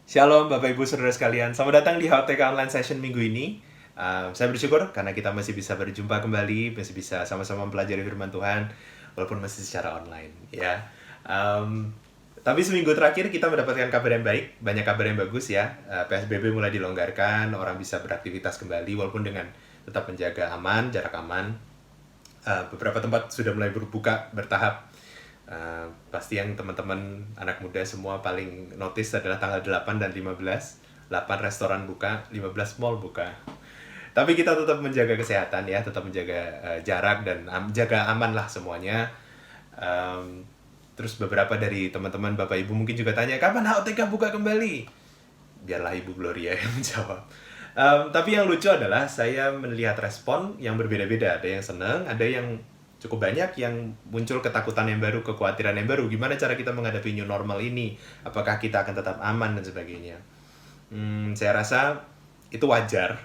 Shalom Bapak Ibu Saudara sekalian, selamat datang di HOTK Online Session minggu ini. Saya bersyukur karena kita masih bisa berjumpa kembali, masih bisa sama-sama mempelajari firman Tuhan, walaupun masih secara online. Ya, tapi seminggu terakhir kita mendapatkan kabar yang baik, banyak kabar yang bagus ya. PSBB mulai dilonggarkan, orang bisa beraktivitas kembali, walaupun dengan tetap menjaga aman, jarak aman. Beberapa tempat sudah mulai berbuka bertahap. Pasti yang teman-teman anak muda semua paling notice adalah tanggal 8 dan 15. 8 restoran buka, 15 mall buka. Tapi kita tetap menjaga kesehatan ya, tetap menjaga jarak dan jaga aman lah semuanya. Terus beberapa dari teman-teman Bapak Ibu mungkin juga tanya, kapan HOTK buka kembali? Biarlah Ibu Gloria yang menjawab. Tapi yang lucu adalah saya melihat respon yang berbeda-beda. Ada yang senang, ada yang cukup banyak yang muncul ketakutan yang baru, kekhawatiran yang baru. Gimana cara kita menghadapi new normal ini? Apakah kita akan tetap aman dan sebagainya? Saya rasa itu wajar.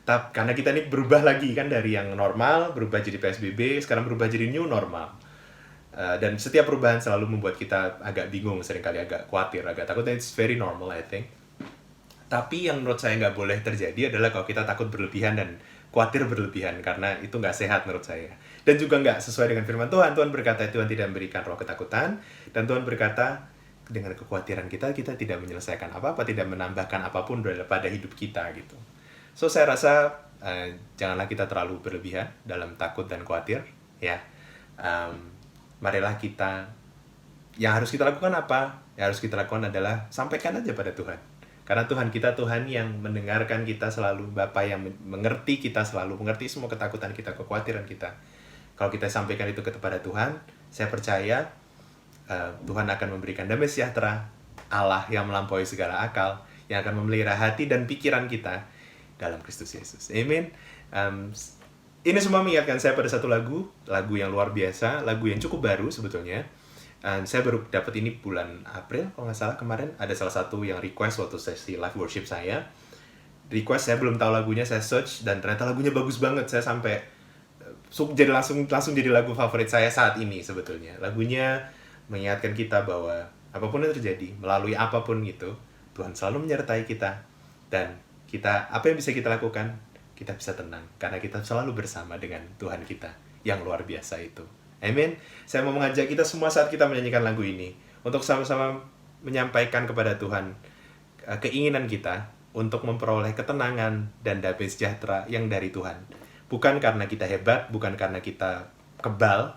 Karena kita ini berubah lagi kan dari yang normal, berubah jadi PSBB, sekarang berubah jadi new normal. Dan setiap perubahan selalu membuat kita agak bingung, seringkali agak khawatir, agak takut. It's very normal, I think. Tapi yang menurut saya nggak boleh terjadi adalah kalau kita takut berlebihan dan khawatir berlebihan, karena itu nggak sehat menurut saya. Dan juga nggak sesuai dengan firman Tuhan. Tuhan berkata Tuhan tidak memberikan roh ketakutan, dan Tuhan berkata dengan kekhawatiran kita tidak menyelesaikan apa-apa, tidak menambahkan apapun pada hidup kita gitu. So saya rasa janganlah kita terlalu berlebihan dalam takut dan khawatir ya. Marilah kita, yang harus kita lakukan apa? Yang harus kita lakukan adalah sampaikan aja pada Tuhan. Karena Tuhan kita, Tuhan yang mendengarkan kita selalu, Bapa yang mengerti kita selalu, mengerti semua ketakutan kita, kekhawatiran kita. Kalau kita sampaikan itu kepada Tuhan, saya percaya Tuhan akan memberikan damai sejahtera, Allah yang melampaui segala akal, yang akan memelihara hati dan pikiran kita dalam Kristus Yesus. Amin. Ini semua mengingatkan saya pada satu lagu yang luar biasa, lagu yang cukup baru sebetulnya. Saya baru dapat ini bulan April, kalau nggak salah kemarin. Ada salah satu yang request waktu sesi live worship saya. Request, saya belum tahu lagunya, saya search, dan ternyata lagunya bagus banget. Saya sampai jadi langsung jadi lagu favorit saya saat ini sebetulnya. Lagunya mengingatkan kita bahwa apapun yang terjadi, melalui apapun itu, Tuhan selalu menyertai kita. Dan kita, apa yang bisa kita lakukan? Kita bisa tenang, karena kita selalu bersama dengan Tuhan kita yang luar biasa itu. Amin. Saya mau mengajak kita semua saat kita menyanyikan lagu ini untuk sama-sama menyampaikan kepada Tuhan keinginan kita untuk memperoleh ketenangan dan damai sejahtera yang dari Tuhan. Bukan karena kita hebat, bukan karena kita kebal,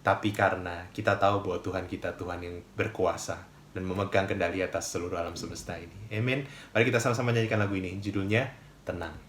tapi karena kita tahu bahwa Tuhan kita Tuhan yang berkuasa dan memegang kendali atas seluruh alam semesta ini. Amin. Mari kita sama-sama menyanyikan lagu ini. Judulnya Tenang.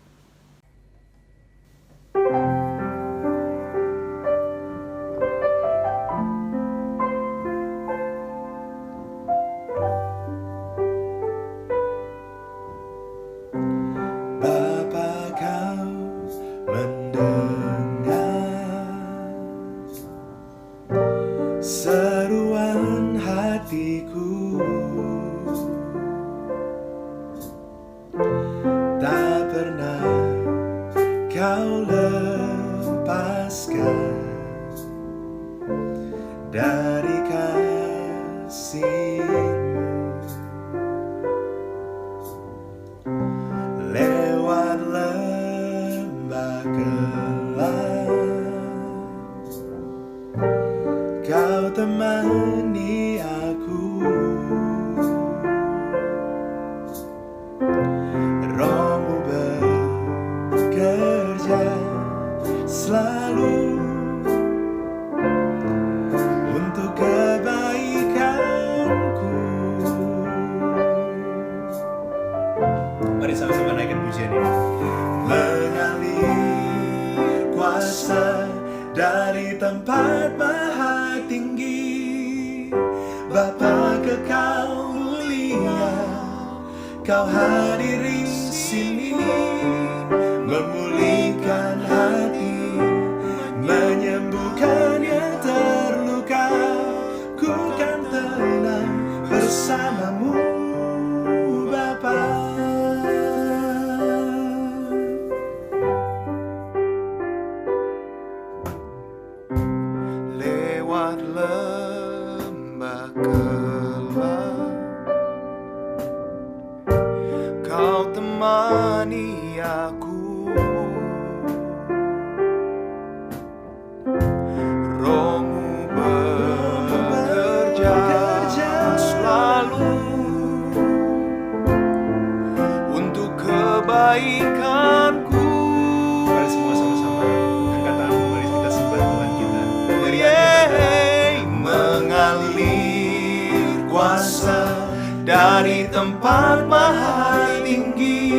tempat maha tinggi.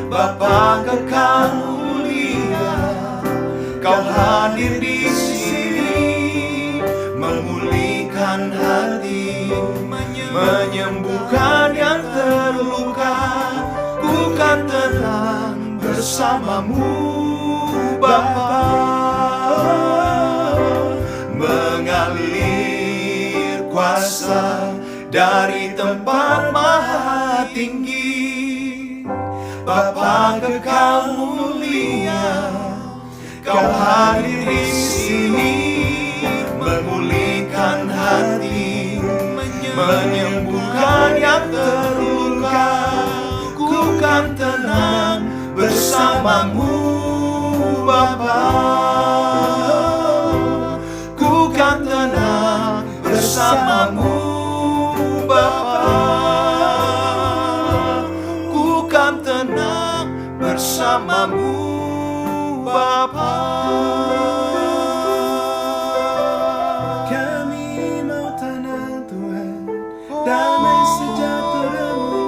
Bapa kekal mulia, Kau hadir di sini, memulihkan hati, menyembuhkan yang terluka. Ku kan tenang bersamamu, Bapa. Mengalir kuasa dari tempat maha tinggi. Bapa kekal mulia, Kau hadir di sini, memulihkan hati, menyembuhkan yang terluka. Ku kan tenang bersamamu, Bapa. Ku kan tenang bersamamu, Bapa. Ku kan tenang bersamamu, Bapa. Kami mau tenang Tuhan, damai sejahtera-Mu.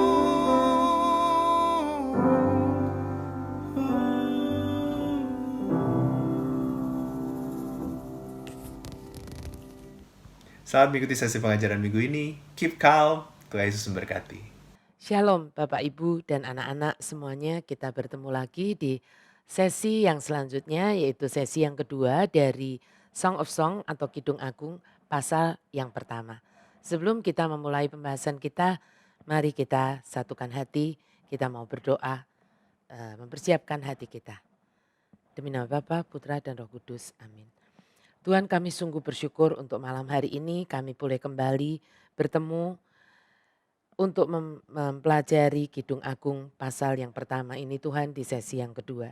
Saat mengikuti sesi pengajaran minggu ini, keep calm, Tuhan Yesus memberkati. Shalom Bapak Ibu dan anak-anak semuanya, kita bertemu lagi di sesi yang selanjutnya, yaitu sesi yang kedua dari Song of Song atau Kidung Agung pasal yang pertama. Sebelum kita memulai pembahasan kita, mari kita satukan hati, kita mau berdoa, mempersiapkan hati kita. Demi nama Bapa, Putra dan Roh Kudus, amin. Tuhan, kami sungguh bersyukur untuk malam hari ini kami boleh kembali bertemu untuk mempelajari Kidung Agung pasal yang pertama ini Tuhan di sesi yang kedua.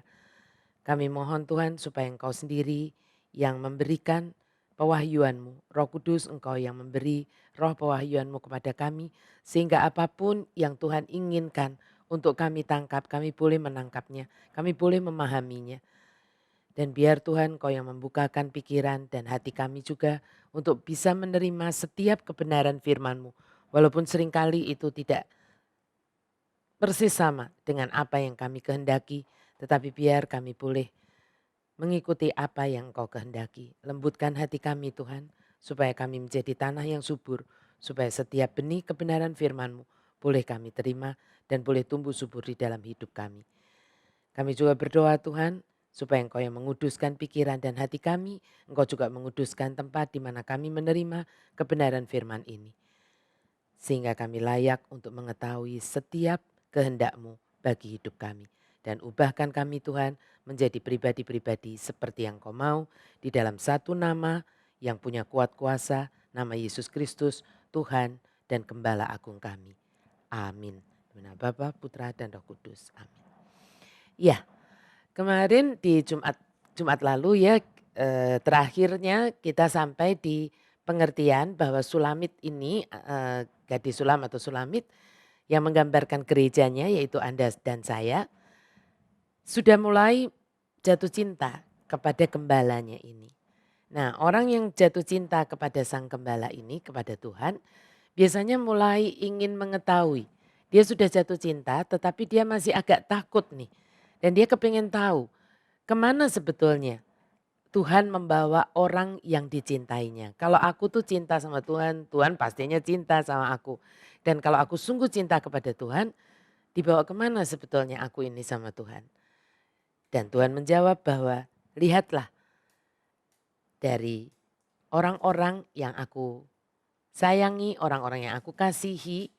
Kami mohon Tuhan supaya Engkau sendiri yang memberikan pewahyuan-Mu. Roh Kudus Engkau yang memberi roh pewahyuan-Mu kepada kami. Sehingga apapun yang Tuhan inginkan untuk kami tangkap, kami boleh menangkapnya. Kami boleh memahaminya. Dan biar Tuhan Engkau yang membukakan pikiran dan hati kami juga untuk bisa menerima setiap kebenaran firman-Mu. Walaupun seringkali itu tidak persis sama dengan apa yang kami kehendaki, tetapi biar kami boleh mengikuti apa yang Engkau kehendaki. Lembutkan hati kami Tuhan, supaya kami menjadi tanah yang subur, supaya setiap benih kebenaran firman-Mu boleh kami terima dan boleh tumbuh subur di dalam hidup kami. Kami juga berdoa Tuhan, supaya Engkau yang menguduskan pikiran dan hati kami, Engkau juga menguduskan tempat di mana kami menerima kebenaran firman ini. Sehingga kami layak untuk mengetahui setiap kehendak-Mu bagi hidup kami. Dan ubahkan kami Tuhan menjadi pribadi-pribadi seperti yang Kau mau di dalam satu nama yang punya kuat kuasa, nama Yesus Kristus, Tuhan dan Gembala Agung kami. Amin. Demi nama Bapa, Putra dan Roh Kudus. Amin. Ya, kemarin di Jumat lalu ya terakhirnya kita sampai di pengertian bahwa Sulamit ini gadis sulam atau Sulamit yang menggambarkan gerejanya yaitu Anda dan saya sudah mulai jatuh cinta kepada gembalanya ini. Nah, orang yang jatuh cinta kepada sang gembala ini, kepada Tuhan, biasanya mulai ingin mengetahui. Dia sudah jatuh cinta tetapi dia masih agak takut nih. Dan dia kepingin tahu kemana sebetulnya Tuhan membawa orang yang dicintainya. Kalau aku tuh cinta sama Tuhan, Tuhan pastinya cinta sama aku. Dan kalau aku sungguh cinta kepada Tuhan, dibawa kemana sebetulnya aku ini sama Tuhan. Dan Tuhan menjawab bahwa lihatlah dari orang-orang yang aku sayangi, orang-orang yang aku kasihi,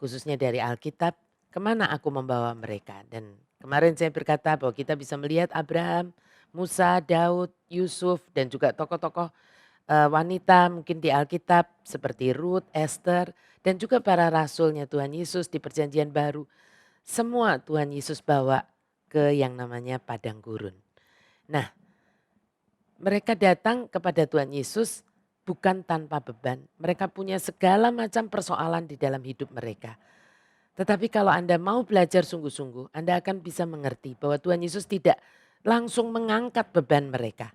khususnya dari Alkitab, kemana aku membawa mereka. Dan kemarin saya berkata bahwa kita bisa melihat Abraham, Musa, Daud, Yusuf dan juga tokoh-tokoh wanita mungkin di Alkitab seperti Ruth, Esther dan juga para rasulnya Tuhan Yesus di perjanjian baru. Semua Tuhan Yesus bawa ke yang namanya padang gurun. Nah, mereka datang kepada Tuhan Yesus bukan tanpa beban. Mereka punya segala macam persoalan di dalam hidup mereka. Tetapi kalau Anda mau belajar sungguh-sungguh, Anda akan bisa mengerti bahwa Tuhan Yesus tidak langsung mengangkat beban mereka.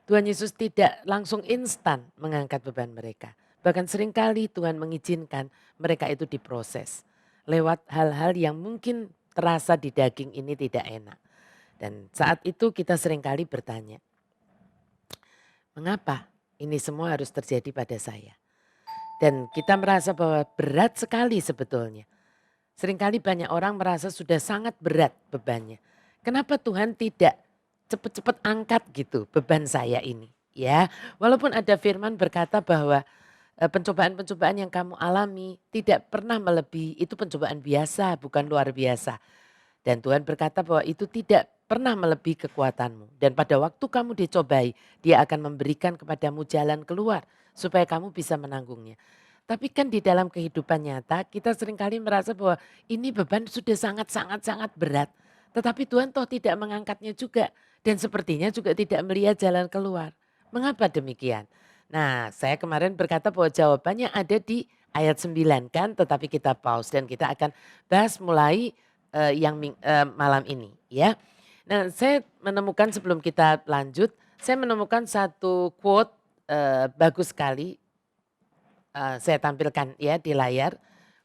Tuhan Yesus tidak langsung instan mengangkat beban mereka. Bahkan seringkali Tuhan mengizinkan mereka itu diproses lewat hal-hal yang mungkin terasa di daging ini tidak enak. Dan saat itu kita seringkali bertanya, mengapa ini semua harus terjadi pada saya? Dan kita merasa bahwa berat sekali sebetulnya. Seringkali banyak orang merasa sudah sangat berat bebannya. Kenapa Tuhan tidak cepat-cepat angkat gitu beban saya ini? Ya, walaupun ada firman berkata bahwa pencobaan-pencobaan yang kamu alami tidak pernah melebihi, itu pencobaan biasa bukan luar biasa. Dan Tuhan berkata bahwa itu tidak pernah melebihi kekuatanmu. Dan pada waktu kamu dicobai, Dia akan memberikan kepadamu jalan keluar supaya kamu bisa menanggungnya. Tapi kan di dalam kehidupan nyata kita seringkali merasa bahwa ini beban sudah sangat-sangat berat. Tetapi Tuhan toh tidak mengangkatnya juga. Dan sepertinya juga tidak melihat jalan keluar. Mengapa demikian? Nah, saya kemarin berkata bahwa jawabannya ada di ayat 9 kan, tetapi kita pause dan kita akan bahas mulai malam ini ya. Nah, saya menemukan sebelum kita lanjut, saya menemukan satu quote bagus sekali, saya tampilkan ya di layar.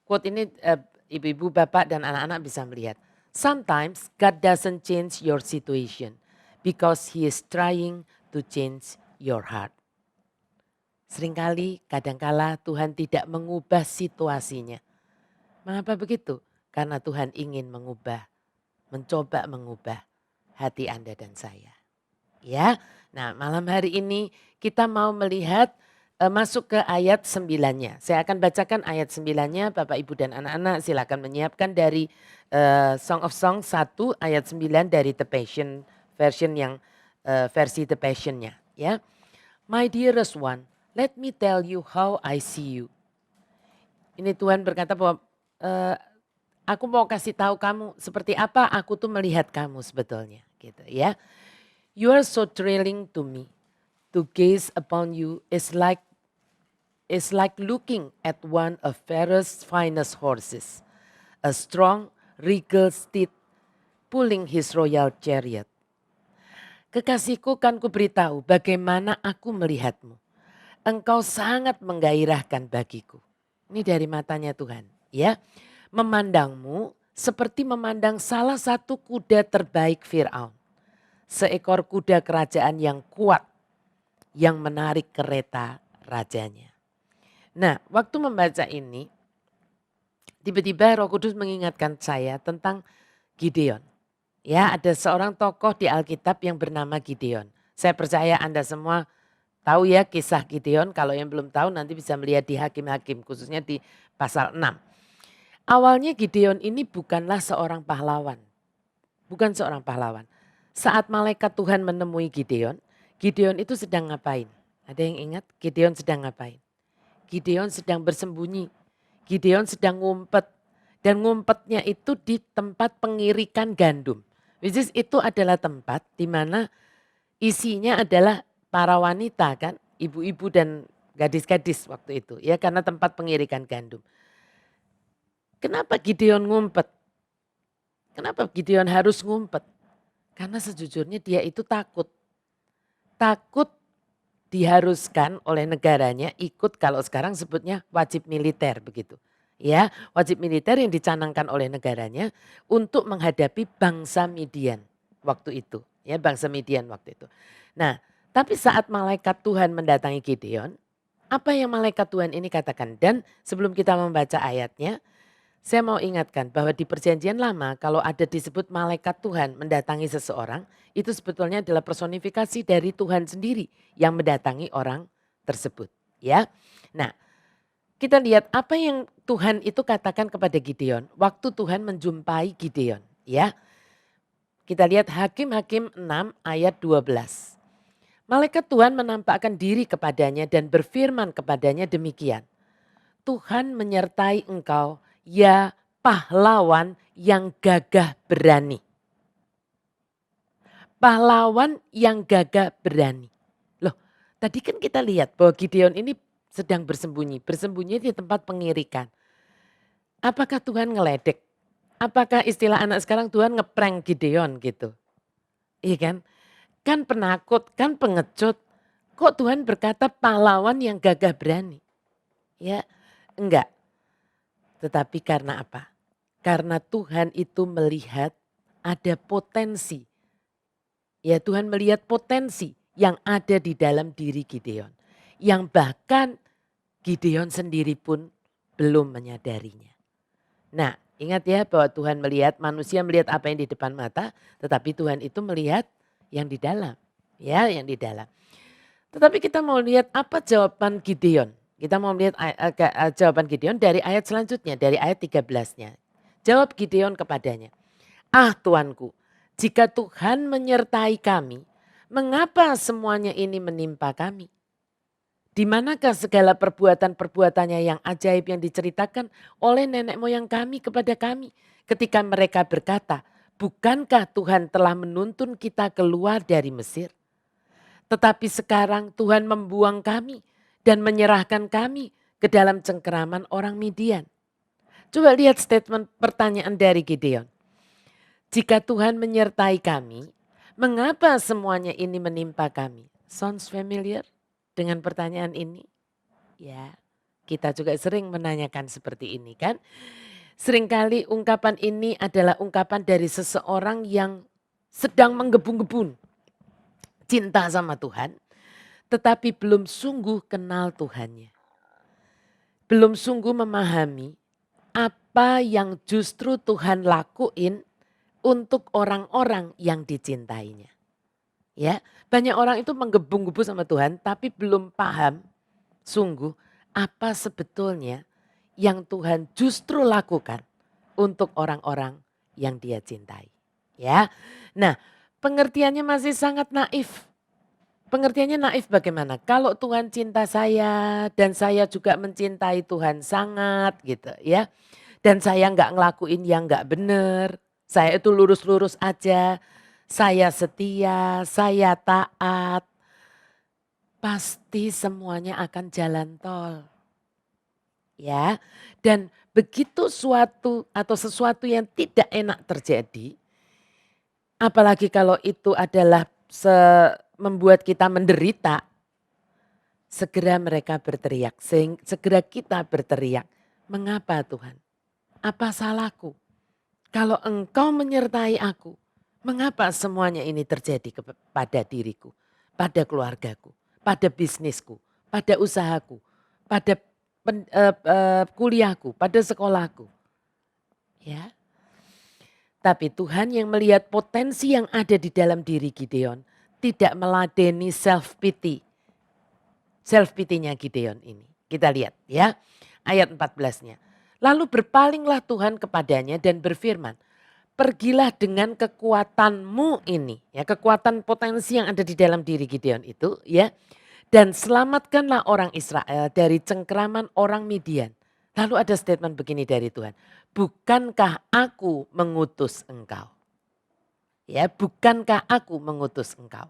Quote ini ibu-ibu, bapak dan anak-anak bisa melihat. Sometimes God doesn't change your situation because He is trying to change your heart. Seringkali kadangkala Tuhan tidak mengubah situasinya. Mengapa begitu? Karena Tuhan ingin mencoba mengubah hati Anda dan saya. Ya, nah malam hari ini kita mau melihat masuk ke ayat 9-nya. Saya akan bacakan ayat 9-nya, Bapak Ibu dan anak-anak silakan menyiapkan dari Song of Songs 1 ayat 9 dari The Passion version yang versi The Passion-nya ya. My dearest one, let me tell you how I see you. Ini Tuhan berkata bahwa aku mau kasih tahu kamu seperti apa aku tuh melihat kamu sebetulnya gitu ya. You are so thrilling to me. To gaze upon you is like looking at one of Pharaoh's finest horses. A strong, regal steed pulling his royal chariot. Kekasihku, kan kuberitahu bagaimana aku melihatmu. Engkau sangat menggairahkan bagiku. Ini dari matanya Tuhan ya. Memandangmu seperti memandang salah satu kuda terbaik Fir'aun. Seekor kuda kerajaan yang kuat yang menarik kereta rajanya. Nah, waktu membaca ini tiba-tiba Roh Kudus mengingatkan saya tentang Gideon. Ya, ada seorang tokoh di Alkitab yang bernama Gideon. Saya percaya Anda semua tahu ya kisah Gideon. Kalau yang belum tahu nanti bisa melihat di Hakim-Hakim, khususnya di pasal 6. Awalnya Gideon ini bukanlah seorang pahlawan. Bukan seorang pahlawan. Saat malaikat Tuhan menemui Gideon, Gideon itu sedang ngapain? Ada yang ingat Gideon sedang ngapain? Gideon sedang bersembunyi. Gideon sedang ngumpet. Dan ngumpetnya itu di tempat pengirikan gandum. Which is itu adalah tempat di mana isinya adalah para wanita kan, ibu-ibu dan gadis-gadis waktu itu ya, karena tempat pengirikan gandum. Kenapa Gideon ngumpet? Kenapa Gideon harus ngumpet? Karena sejujurnya dia itu takut. Takut diharuskan oleh negaranya ikut, kalau sekarang sebutnya wajib militer begitu. Ya, wajib militer yang dicanangkan oleh negaranya untuk menghadapi bangsa Midian waktu itu. Ya, bangsa Midian waktu itu. Nah, tapi saat malaikat Tuhan mendatangi Gideon, apa yang malaikat Tuhan ini katakan? Dan sebelum kita membaca ayatnya, saya mau ingatkan bahwa di perjanjian lama kalau ada disebut malaikat Tuhan mendatangi seseorang, itu sebetulnya adalah personifikasi dari Tuhan sendiri yang mendatangi orang tersebut. Ya, nah kita lihat apa yang Tuhan itu katakan kepada Gideon waktu Tuhan menjumpai Gideon. Ya, kita lihat Hakim-Hakim 6 ayat 12. Malaikat Tuhan menampakkan diri kepadanya dan berfirman kepadanya demikian. Tuhan menyertai engkau, ya pahlawan yang gagah berani. Pahlawan yang gagah berani. Loh, tadi kan kita lihat bahwa Gideon ini sedang bersembunyi. Bersembunyi di tempat pengirikan. Apakah Tuhan ngeledek? Apakah istilah anak sekarang Tuhan ngeprank Gideon gitu? Iya kan? Kan penakut, kan pengecut. Kok Tuhan berkata pahlawan yang gagah berani? Ya, enggak. Tetapi karena apa? Karena Tuhan itu melihat ada potensi. Ya, Tuhan melihat potensi yang ada di dalam diri Gideon. Yang bahkan Gideon sendiri pun belum menyadarinya. Nah, ingat ya bahwa Tuhan melihat, manusia melihat apa yang di depan mata, tetapi Tuhan itu melihat yang di dalam. Ya, yang di dalam. Tetapi kita mau lihat apa jawaban Gideon. Kita mau lihat jawaban Gideon dari ayat selanjutnya, dari ayat 13-nya. Jawab Gideon kepadanya, "Ah Tuanku, jika Tuhan menyertai kami, mengapa semuanya ini menimpa kami? Di manakah segala perbuatan-perbuatannya yang ajaib yang diceritakan oleh nenek moyang kami kepada kami ketika mereka berkata, bukankah Tuhan telah menuntun kita keluar dari Mesir? Tetapi sekarang Tuhan membuang kami dan menyerahkan kami ke dalam cengkeraman orang Midian." Coba lihat statement pertanyaan dari Gideon. Jika Tuhan menyertai kami, mengapa semuanya ini menimpa kami? Sounds familiar dengan pertanyaan ini? Ya, kita juga sering menanyakan seperti ini kan. Seringkali ungkapan ini adalah ungkapan dari seseorang yang sedang menggebu-gebun cinta sama Tuhan, tetapi belum sungguh kenal Tuhannya. Belum sungguh memahami apa yang justru Tuhan lakuin untuk orang-orang yang dicintainya. Ya, banyak orang itu menggebu-gebu sama Tuhan tapi belum paham sungguh apa sebetulnya yang Tuhan justru lakukan untuk orang-orang yang Dia cintai. Ya. Nah, pengertiannya masih sangat naif. Pengertiannya naif bagaimana? Kalau Tuhan cinta saya dan saya juga mencintai Tuhan sangat gitu ya. Dan saya nggak ngelakuin yang nggak benar. Saya itu lurus-lurus aja. Saya setia, saya taat. Pasti semuanya akan jalan tol. Ya, dan begitu suatu atau sesuatu yang tidak enak terjadi, apalagi kalau itu adalah membuat kita menderita, segera mereka berteriak, segera kita berteriak, "Mengapa Tuhan? Apa salahku? Kalau Engkau menyertai aku, mengapa semuanya ini terjadi kepada diriku, pada keluargaku, pada bisnisku, pada usahaku, pada kuliahku, pada sekolahku?" Ya. Tapi Tuhan yang melihat potensi yang ada di dalam diri Gideon tidak meladeni self pity. Self pity-nya Gideon ini. Kita lihat ya ayat 14-nya. Lalu berpalinglah Tuhan kepadanya dan berfirman, "Pergilah dengan kekuatanmu ini." Ya, kekuatan potensi yang ada di dalam diri Gideon itu ya. "Dan selamatkanlah orang Israel dari cengkeraman orang Midian." Lalu ada statement begini dari Tuhan. "Bukankah aku mengutus engkau?" Ya, "bukankah aku mengutus engkau?"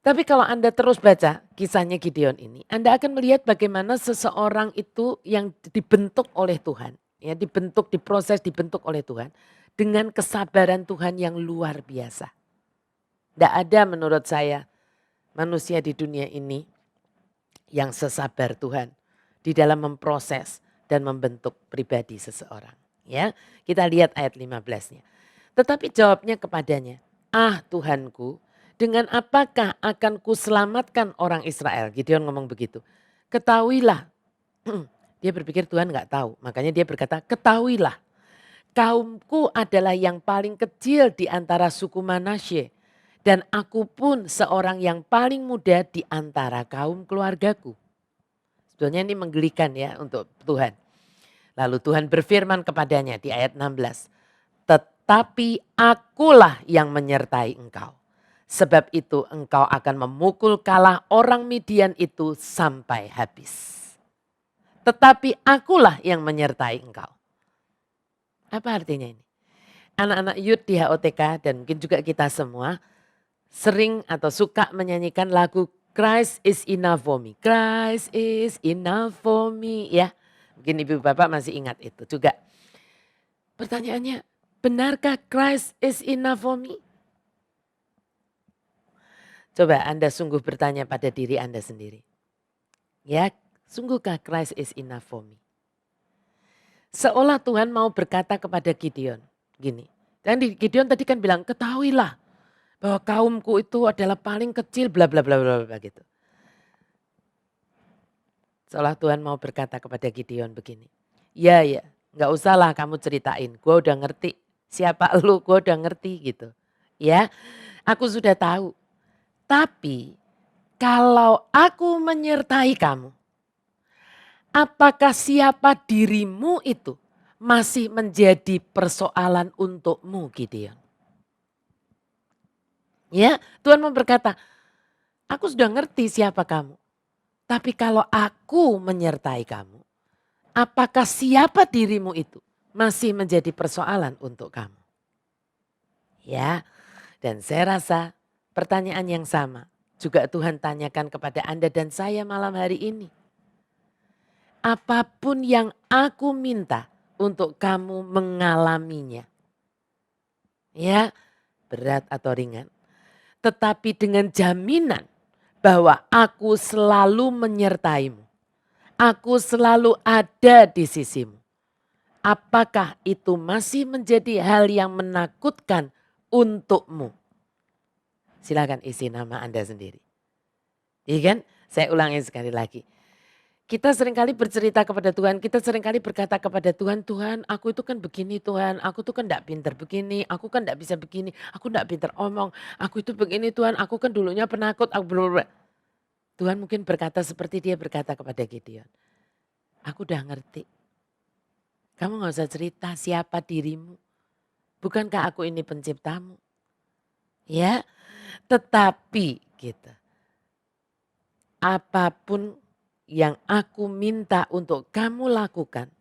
Tapi kalau Anda terus baca kisahnya Gideon ini, Anda akan melihat bagaimana seseorang itu yang dibentuk oleh Tuhan. Ya, dibentuk, diproses, dibentuk oleh Tuhan. Dengan kesabaran Tuhan yang luar biasa. Tidak ada menurut saya manusia di dunia ini yang sesabar Tuhan di dalam memproses dan membentuk pribadi seseorang. Ya, kita lihat ayat 15-nya. Tetapi jawabnya kepadanya, "Ah Tuhanku, dengan apakah akan kuselamatkan orang Israel?" Gideon ngomong begitu. "Ketahuilah." Dia berpikir Tuhan nggak tahu, makanya dia berkata, "Ketahuilah, kaumku adalah yang paling kecil di antara suku Manasye, dan aku pun seorang yang paling muda di antara kaum keluargaku." Sebetulnya ini menggelikan ya untuk Tuhan. Lalu Tuhan berfirman kepadanya di ayat 16. "Tetapi akulah yang menyertai engkau. Sebab itu engkau akan memukul kalah orang Midian itu sampai habis. Tetapi akulah yang menyertai engkau." Apa artinya ini? Anak-anak youth di HOTK dan mungkin juga kita semua sering atau suka menyanyikan lagu Christ is enough for me. Christ is enough for me ya. Mungkin ibu bapak masih ingat itu juga. Pertanyaannya, benarkah Christ is enough for me? Coba Anda sungguh bertanya pada diri Anda sendiri. Ya, Sungguhkah Christ is enough for me? Seolah Tuhan mau berkata kepada Gideon, gini. Dan Gideon tadi kan bilang, ketahuilah bahwa kaumku itu adalah paling kecil, bla bla bla bla bla gitu. Seolah Tuhan mau berkata kepada Gideon begini, ya nggak usahlah kamu ceritain, gue udah ngerti siapa lu, gue udah ngerti gitu. Ya, aku sudah tahu. Tapi kalau aku menyertai kamu, apakah siapa dirimu itu masih menjadi persoalan untukmu, Gideon? Ya, Tuhan mau berkata, aku sudah ngerti siapa kamu. Tapi kalau aku menyertai kamu, apakah siapa dirimu itu masih menjadi persoalan untuk kamu? Ya, dan saya rasa pertanyaan yang sama juga Tuhan tanyakan kepada Anda dan saya malam hari ini. Apapun yang aku minta untuk kamu mengalaminya. Ya, berat atau ringan. Tetapi dengan jaminan bahwa aku selalu menyertaimu. Aku selalu ada di sisimu. Apakah itu masih menjadi hal yang menakutkan untukmu? Silakan isi nama Anda sendiri. Iya kan? Saya ulangi sekali lagi. Kita seringkali bercerita kepada Tuhan, kita seringkali berkata kepada Tuhan, Tuhan aku itu kan begini Tuhan, aku tuh kan enggak pintar begini, aku kan enggak bisa begini, aku enggak pintar omong, aku itu begini Tuhan, aku kan dulunya penakut, aku blablabla. Tuhan mungkin berkata seperti dia berkata kepada Gideon, aku udah ngerti, kamu gak usah cerita siapa dirimu, bukankah aku ini penciptamu? Ya, tetapi gitu, apapun yang aku minta untuk kamu lakukan,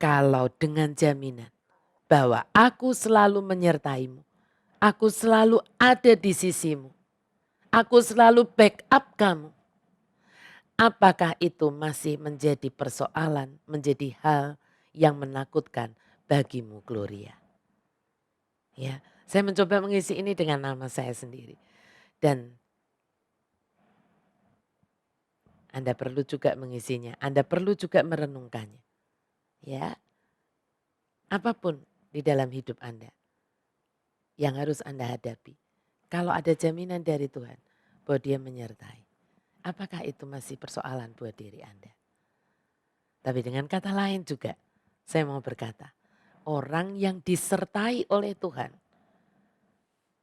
kalau dengan jaminan bahwa aku selalu menyertaimu, aku selalu ada di sisimu, aku selalu backup kamu. Apakah itu masih menjadi persoalan, menjadi hal yang menakutkan bagimu Gloria? Ya, saya mencoba mengisi ini dengan nama saya sendiri. Dan Anda perlu juga mengisinya, Anda perlu juga merenungkannya. Ya, apapun di dalam hidup Anda yang harus Anda hadapi. Kalau ada jaminan dari Tuhan bahwa dia menyertai. Apakah itu masih persoalan buat diri Anda? Tapi dengan kata lain juga saya mau berkata. Orang yang disertai oleh Tuhan.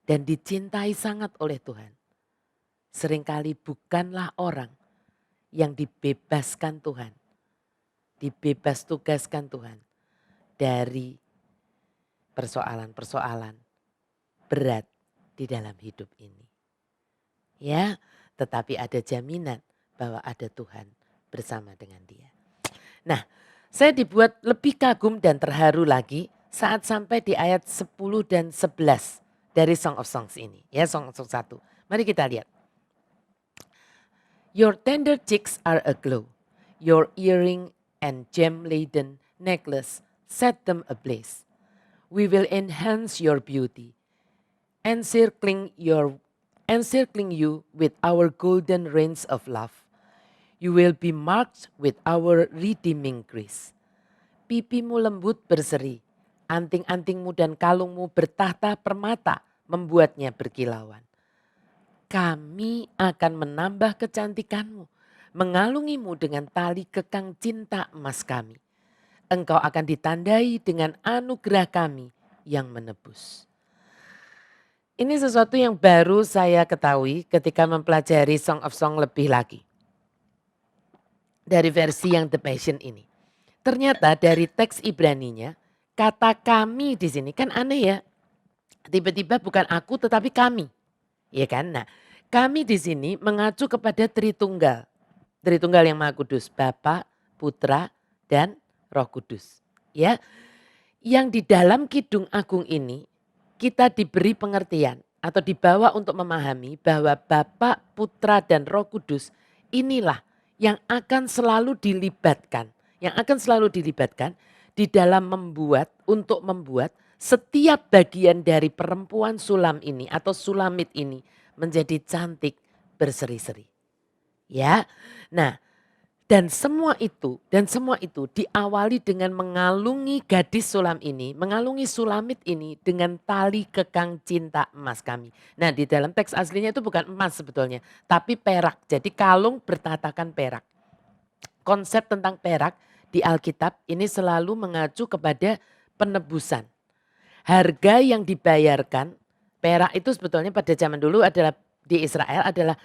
Dan dicintai sangat oleh Tuhan. Seringkali bukanlah orang yang dibebaskan Tuhan. Dibebas tugaskan Tuhan. Dari persoalan-persoalan berat di dalam hidup ini. Ya, tetapi ada jaminan bahwa ada Tuhan bersama dengan dia. Nah, saya dibuat lebih kagum dan terharu lagi saat sampai di ayat 10 dan 11 dari Song of Songs ini. Ya, Song of Songs 1. Mari kita lihat. Your tender cheeks are aglow. Your earring and gem-laden necklace set them ablaze. We will enhance your beauty, encircling you with our golden reins of love. You will be marked with our redeeming grace. Pipimu lembut berseri, anting-antingmu dan kalungmu bertahta permata membuatnya berkilauan. Kami akan menambah kecantikanmu, mengalungimu dengan tali kekang cinta emas kami. Engkau akan ditandai dengan anugerah kami yang menebus. Ini sesuatu yang baru saya ketahui ketika mempelajari Song of Song lebih lagi. Dari versi yang The Passion ini. Ternyata dari teks Ibraninya, kata kami di sini kan aneh ya. Tiba-tiba bukan aku tetapi kami. Ya kan? Nah, kami di sini mengacu kepada Tritunggal. Tritunggal yang Maha Kudus, Bapa, Putra, dan Roh Kudus. Ya. Yang di dalam Kidung Agung ini kita diberi pengertian atau dibawa untuk memahami bahwa Bapa, Putra, dan Roh Kudus inilah yang akan selalu dilibatkan. Yang akan selalu dilibatkan di dalam membuat setiap bagian dari perempuan sulam ini atau sulamit ini menjadi cantik berseri-seri. Ya. Nah, dan semua itu diawali dengan mengalungi gadis sulam ini, mengalungi Sulamit ini dengan tali kekang cinta emas kami. Nah, di dalam teks aslinya itu bukan emas sebetulnya, tapi perak. Jadi kalung bertatakan perak. Konsep tentang perak di Alkitab ini selalu mengacu kepada penebusan. Harga yang dibayarkan, perak itu sebetulnya pada zaman dulu adalah di Israel adalah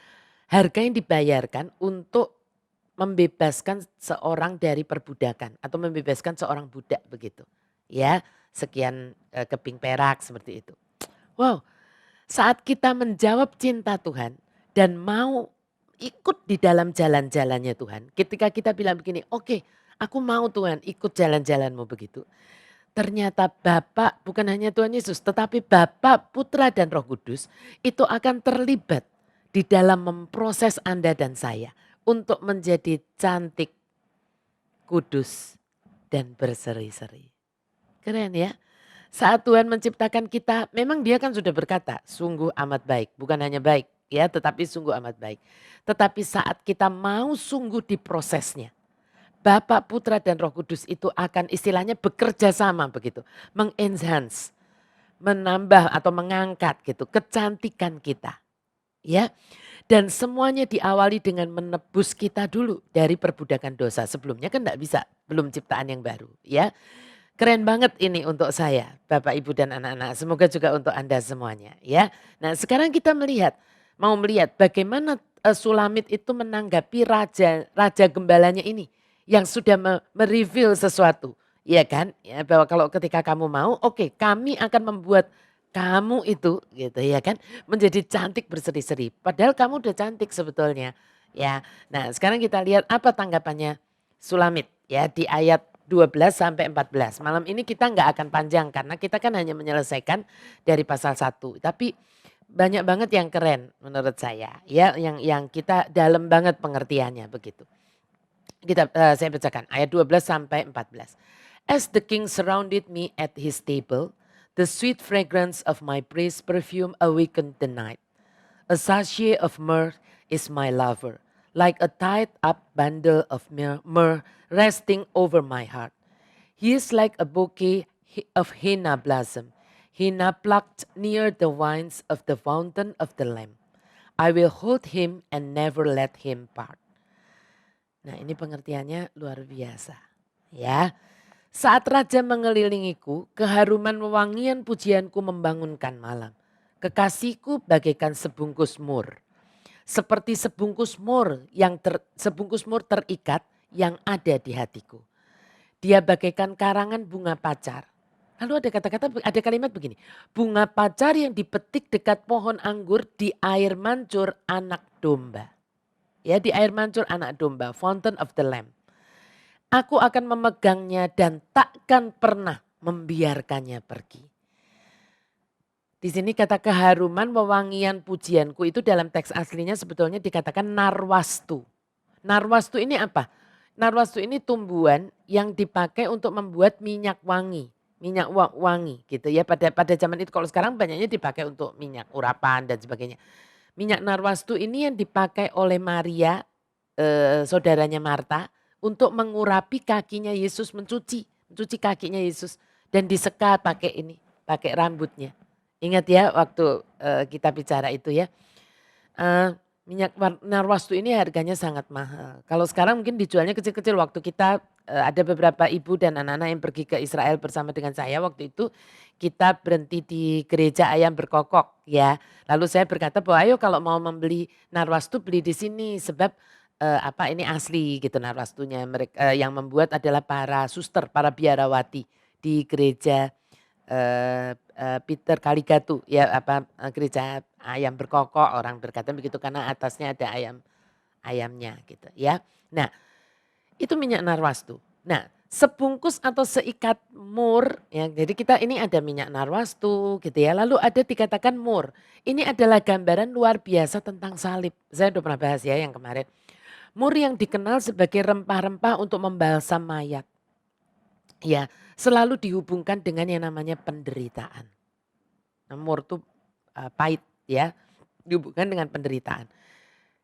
harga yang dibayarkan untuk membebaskan seorang dari perbudakan atau membebaskan seorang budak begitu. Ya, sekian keping perak seperti itu. Wow, saat kita menjawab cinta Tuhan dan mau ikut di dalam jalan-jalannya Tuhan. Ketika kita bilang begini, oke, aku mau Tuhan ikut jalan-jalanmu begitu. Ternyata Bapa bukan hanya Tuhan Yesus, tetapi Bapa, Putra dan Roh Kudus itu akan terlibat di dalam memproses Anda dan saya untuk menjadi cantik, kudus, dan berseri-seri. Keren ya. Saat Tuhan menciptakan kita, memang dia kan sudah berkata, sungguh amat baik. Bukan hanya baik ya, tetapi sungguh amat baik. Tetapi saat kita mau sungguh di prosesnya, Bapa, Putra dan Roh Kudus itu akan istilahnya bekerja sama begitu. Mengenhance, menambah atau mengangkat gitu kecantikan kita. Ya, dan semuanya diawali dengan menebus kita dulu dari perbudakan dosa. Sebelumnya kan enggak bisa, belum ciptaan yang baru ya. Keren banget ini untuk saya, Bapak, Ibu, dan anak-anak. Semoga juga untuk Anda semuanya ya. Nah, sekarang kita mau melihat bagaimana Sulamit itu menanggapi raja gembalanya ini yang sudah mereveal sesuatu. Ya kan? Ya, bahwa kalau ketika kamu mau, oke, kami akan membuat kamu itu gitu ya kan menjadi cantik berseri-seri. Padahal kamu udah cantik sebetulnya. Ya. Nah, sekarang kita lihat apa tanggapannya Sulamit ya di ayat 12 sampai 14. Malam ini kita nggak akan panjang karena kita kan hanya menyelesaikan dari pasal 1. Tapi banyak banget yang keren menurut saya ya yang kita dalam banget pengertiannya begitu. Saya bacakan ayat 12 sampai 14. As the king surrounded me at his table, the sweet fragrance of my praise perfume awakened the night. A sachet of myrrh is my lover, like a tied up bundle of myrrh resting over my heart. He is like a bouquet of henna blossom, henna plucked near the vines of the fountain of the Lamb. I will hold him and never let him part. Nah, ini pengertiannya luar biasa. Ya. Saat raja mengelilingiku, keharuman wewangian pujianku membangunkan malam. Kekasihku bagaikan sebungkus mur. Seperti sebungkus mur sebungkus mur terikat yang ada di hatiku. Dia bagaikan karangan bunga pacar. Lalu ada kalimat begini. Bunga pacar yang dipetik dekat pohon anggur di air mancur anak domba. Ya, di air mancur anak domba, fountain of the lamb. Aku akan memegangnya dan takkan pernah membiarkannya pergi. Di sini kata keharuman wewangian pujianku itu dalam teks aslinya sebetulnya dikatakan narwastu. Narwastu ini apa? Narwastu ini tumbuhan yang dipakai untuk membuat minyak wangi. Minyak wangi gitu ya. Pada zaman itu, kalau sekarang banyaknya dipakai untuk minyak urapan dan sebagainya. Minyak narwastu ini yang dipakai oleh Maria, saudaranya Marta, untuk mengurapi kakinya Yesus, mencuci kakinya Yesus dan disekat pakai rambutnya. Ingat ya waktu kita bicara itu ya. Minyak narwastu ini harganya sangat mahal. Kalau sekarang mungkin dijualnya kecil-kecil. Waktu kita ada beberapa ibu dan anak-anak yang pergi ke Israel bersama dengan saya waktu itu, kita berhenti di gereja ayam berkokok ya. Lalu saya berkata bahwa ayo kalau mau membeli narwastu beli di sini sebab ini asli gitu narwastunya. Mereka yang membuat adalah para suster, para biarawati di gereja Peter Kaligatu ya gereja ayam berkokok, orang berkata begitu karena atasnya ada ayamnya gitu ya. Nah, itu minyak narwastu. Nah, sebungkus atau seikat mur ya. Jadi kita ini ada minyak narwastu gitu ya. Lalu ada dikatakan mur. Ini adalah gambaran luar biasa tentang salib. Saya udah pernah bahas ya yang kemarin. Mur yang dikenal sebagai rempah-rempah untuk membalsam mayat. Ya, selalu dihubungkan dengan yang namanya penderitaan. Mur itu pahit ya, dihubungkan dengan penderitaan.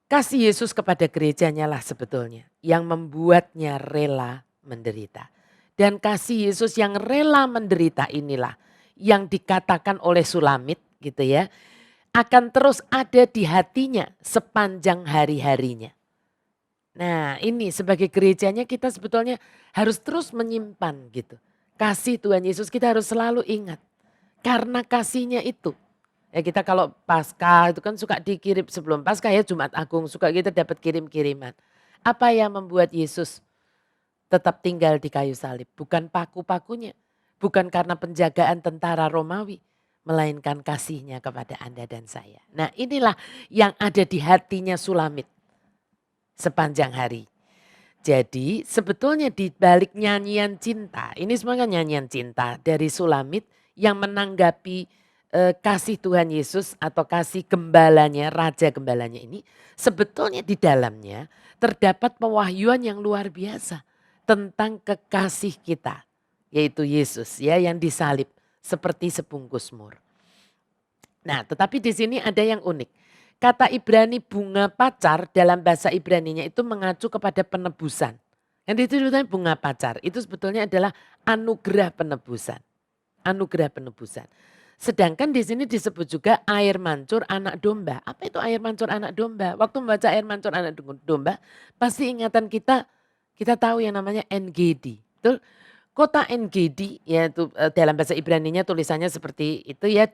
Kasih Yesus kepada gerejanya lah sebetulnya yang membuatnya rela menderita. Dan kasih Yesus yang rela menderita inilah yang dikatakan oleh Sulamit gitu ya, akan terus ada di hatinya sepanjang hari-harinya. Nah ini sebagai gerejanya kita sebetulnya harus terus menyimpan gitu. Kasih Tuhan Yesus kita harus selalu ingat. Karena kasihnya itu. Ya kita kalau Paskah itu kan suka dikirim sebelum Paskah ya Jumat Agung suka kita dapat kirim-kiriman. Apa yang membuat Yesus tetap tinggal di kayu salib? Bukan paku-pakunya, bukan karena penjagaan tentara Romawi, melainkan kasihnya kepada Anda dan saya. Nah inilah yang ada di hatinya Sulamit sepanjang hari. Jadi sebetulnya di balik nyanyian cinta, ini semuanya nyanyian cinta dari Sulamit yang menanggapi kasih Tuhan Yesus atau kasih gembalanya, raja gembalanya ini. Sebetulnya di dalamnya terdapat pewahyuan yang luar biasa tentang kekasih kita. Yaitu Yesus ya yang disalib seperti sebungkus mur. Nah tetapi di sini ada yang unik. Kata Ibrani bunga pacar dalam bahasa Ibraninya itu mengacu kepada penebusan. Yang itu sebetulnya bunga pacar, itu sebetulnya adalah anugerah penebusan. Anugerah penebusan. Sedangkan di sini disebut juga air mancur anak domba. Apa itu air mancur anak domba? Waktu membaca air mancur anak domba, pasti ingatan kita tahu yang namanya NGD. Betul? Kota NGD yaitu dalam bahasa Ibraninya tulisannya seperti itu ya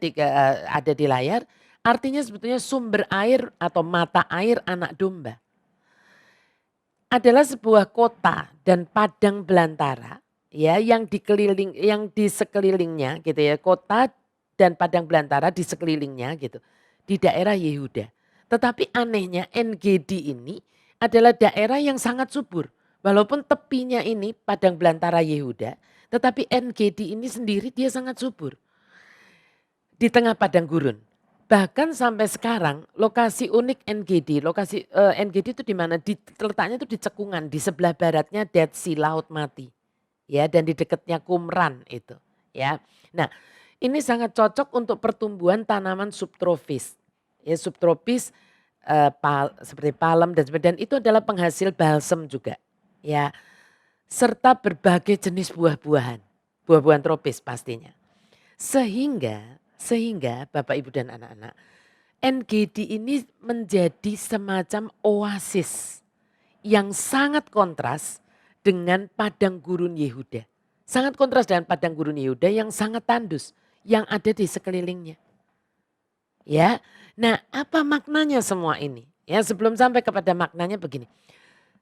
ada di layar. Artinya sebetulnya sumber air atau mata air anak domba. Adalah sebuah kota dan padang belantara ya yang di sekelilingnya gitu ya. Kota dan padang belantara di sekelilingnya gitu. Di daerah Yehuda. Tetapi anehnya NGD ini adalah daerah yang sangat subur. Walaupun tepinya ini padang belantara Yehuda, tetapi NGD ini sendiri dia sangat subur. Di tengah padang gurun. Bahkan sampai sekarang lokasi unik NGD, lokasi NGD itu di mana? Letaknya itu di cekungan, di sebelah baratnya Dead Sea, Laut Mati. Ya, dan di dekatnya Qumran itu, ya. Nah, ini sangat cocok untuk pertumbuhan tanaman subtropis. Ya, subtropis seperti palem dan sebagainya, dan itu adalah penghasil balsem juga. Ya, serta berbagai jenis buah-buahan, buah-buahan tropis pastinya. Sehingga Bapak Ibu dan anak-anak, NGD ini menjadi semacam oasis yang sangat kontras dengan padang gurun Yehuda. Sangat kontras dengan padang gurun Yehuda yang sangat tandus yang ada di sekelilingnya. Ya. Nah, apa maknanya semua ini? Ya, sebelum sampai kepada maknanya begini.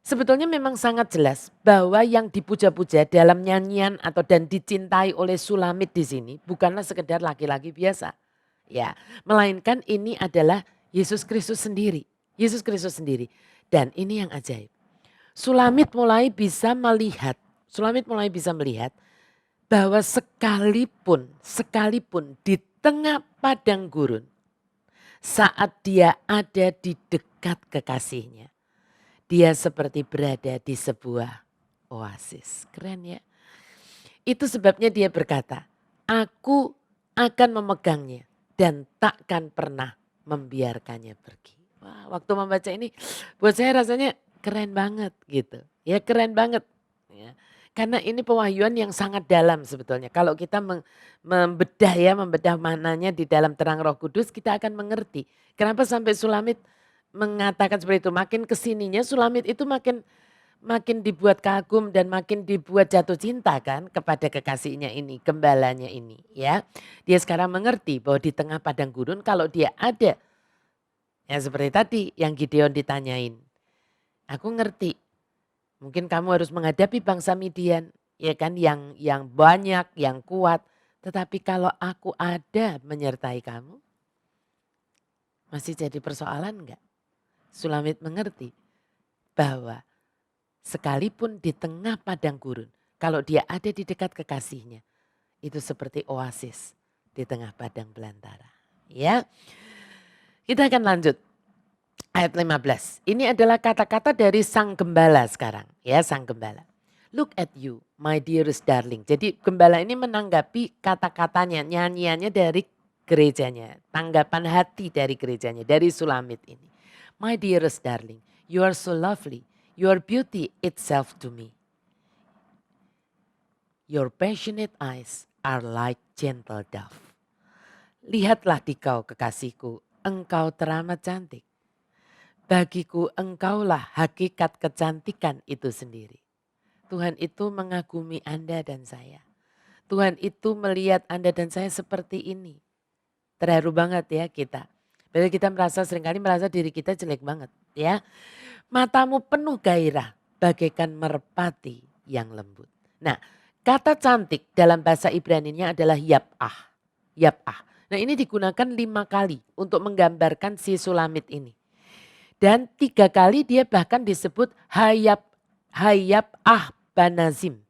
Sebetulnya memang sangat jelas bahwa yang dipuja-puja dalam nyanyian atau dan dicintai oleh Sulamit di sini bukanlah sekedar laki-laki biasa. Ya, melainkan ini adalah Yesus Kristus sendiri. Yesus Kristus sendiri. Dan ini yang ajaib. Sulamit mulai bisa melihat bahwa sekalipun di tengah padang gurun saat dia ada di dekat kekasihnya. Dia seperti berada di sebuah oasis. Keren ya. Itu sebabnya dia berkata, aku akan memegangnya dan takkan pernah membiarkannya pergi. Wah, waktu membaca ini buat saya rasanya keren banget gitu. Ya keren banget. Ya. Karena ini pewahyuan yang sangat dalam sebetulnya. Kalau kita membedah mananya di dalam terang Roh Kudus, kita akan mengerti. Kenapa sampai Sulamit mengatakan seperti itu. Makin kesininya Sulamit itu makin dibuat kagum dan makin dibuat jatuh cinta kan kepada kekasihnya ini, gembalanya ini ya. Dia sekarang mengerti bahwa di tengah padang gurun kalau dia ada, ya seperti tadi yang Gideon ditanyain. Aku ngerti, mungkin kamu harus menghadapi bangsa Midian ya kan yang banyak, yang kuat. Tetapi kalau aku ada menyertai kamu, masih jadi persoalan enggak? Sulamit mengerti bahwa sekalipun di tengah padang gurun, kalau dia ada di dekat kekasihnya, itu seperti oasis di tengah padang belantara. Ya, kita akan lanjut. Ayat 15. Ini adalah kata-kata dari sang gembala sekarang. Ya, sang gembala. Look at you, my dearest darling. Jadi gembala ini menanggapi kata-katanya, nyanyiannya dari gerejanya. Tanggapan hati dari gerejanya, dari Sulamit ini. My dearest darling, you are so lovely. Your beauty itself to me. Your passionate eyes are like gentle dove. Lihatlah di kau kekasihku, engkau teramat cantik. Bagiku engkaulah hakikat kecantikan itu sendiri. Tuhan itu mengagumi Anda dan saya. Tuhan itu melihat Anda dan saya seperti ini. Terharu banget ya kita. Padahal kita seringkali merasa diri kita jelek banget ya. Matamu penuh gairah bagaikan merpati yang lembut. Nah, kata cantik dalam bahasa Ibrani-nya adalah yap'ah. Yap'ah. Nah, ini digunakan 5 kali untuk menggambarkan si Sulamit ini. Dan 3 kali dia bahkan disebut hayap'ah banazim.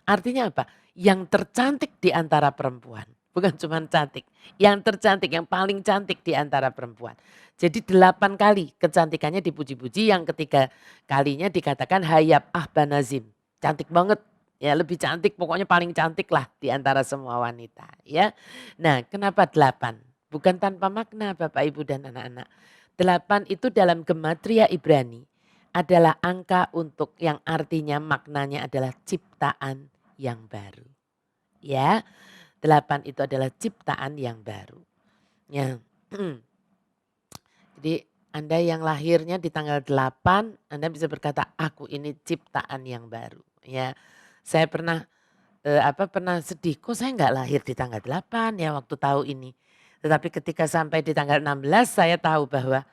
Artinya apa? Yang tercantik di antara perempuan. Bukan cuma cantik. Yang tercantik, yang paling cantik di antara perempuan. Jadi 8 kali kecantikannya dipuji-puji. Yang ketiga kalinya dikatakan hayap'ah banazim. Cantik banget. Ya lebih cantik, pokoknya paling cantik lah di antara semua wanita. Ya. Nah, kenapa 8? Bukan tanpa makna Bapak Ibu dan anak-anak. 8 itu dalam gematria Ibrani adalah angka untuk yang artinya maknanya adalah ciptaan yang baru. Ya, 8 itu adalah ciptaan yang baru. Ya. Jadi Anda yang lahirnya di tanggal 8, Anda bisa berkata aku ini ciptaan yang baru. Ya, saya pernah pernah sedih, kok saya nggak lahir di tanggal 8 ya waktu tahu ini. Tetapi ketika sampai di tanggal 16 saya tahu bahwa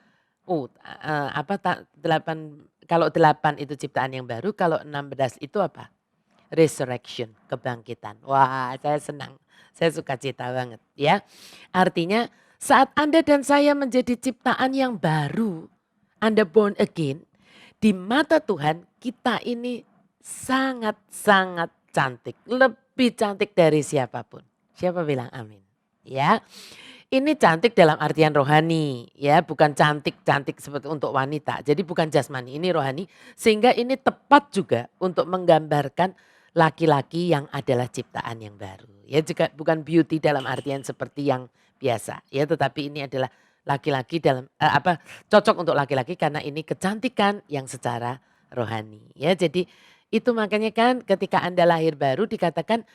8 itu ciptaan yang baru, kalau 16 itu apa? Resurrection, kebangkitan. Wah, saya senang. Saya suka cita banget ya. Artinya saat Anda dan saya menjadi ciptaan yang baru, Anda born again, di mata Tuhan kita ini sangat-sangat cantik. Lebih cantik dari siapapun. Siapa bilang amin? Ya. Ini cantik dalam artian rohani ya, bukan cantik-cantik seperti untuk wanita. Jadi bukan jasmani, ini rohani. Sehingga ini tepat juga untuk menggambarkan laki-laki yang adalah ciptaan yang baru. Ya juga bukan beauty dalam artian seperti yang biasa ya, tetapi ini adalah laki-laki dalam cocok untuk laki-laki karena ini kecantikan yang secara rohani ya. Jadi itu makanya kan ketika Anda lahir baru dikatakan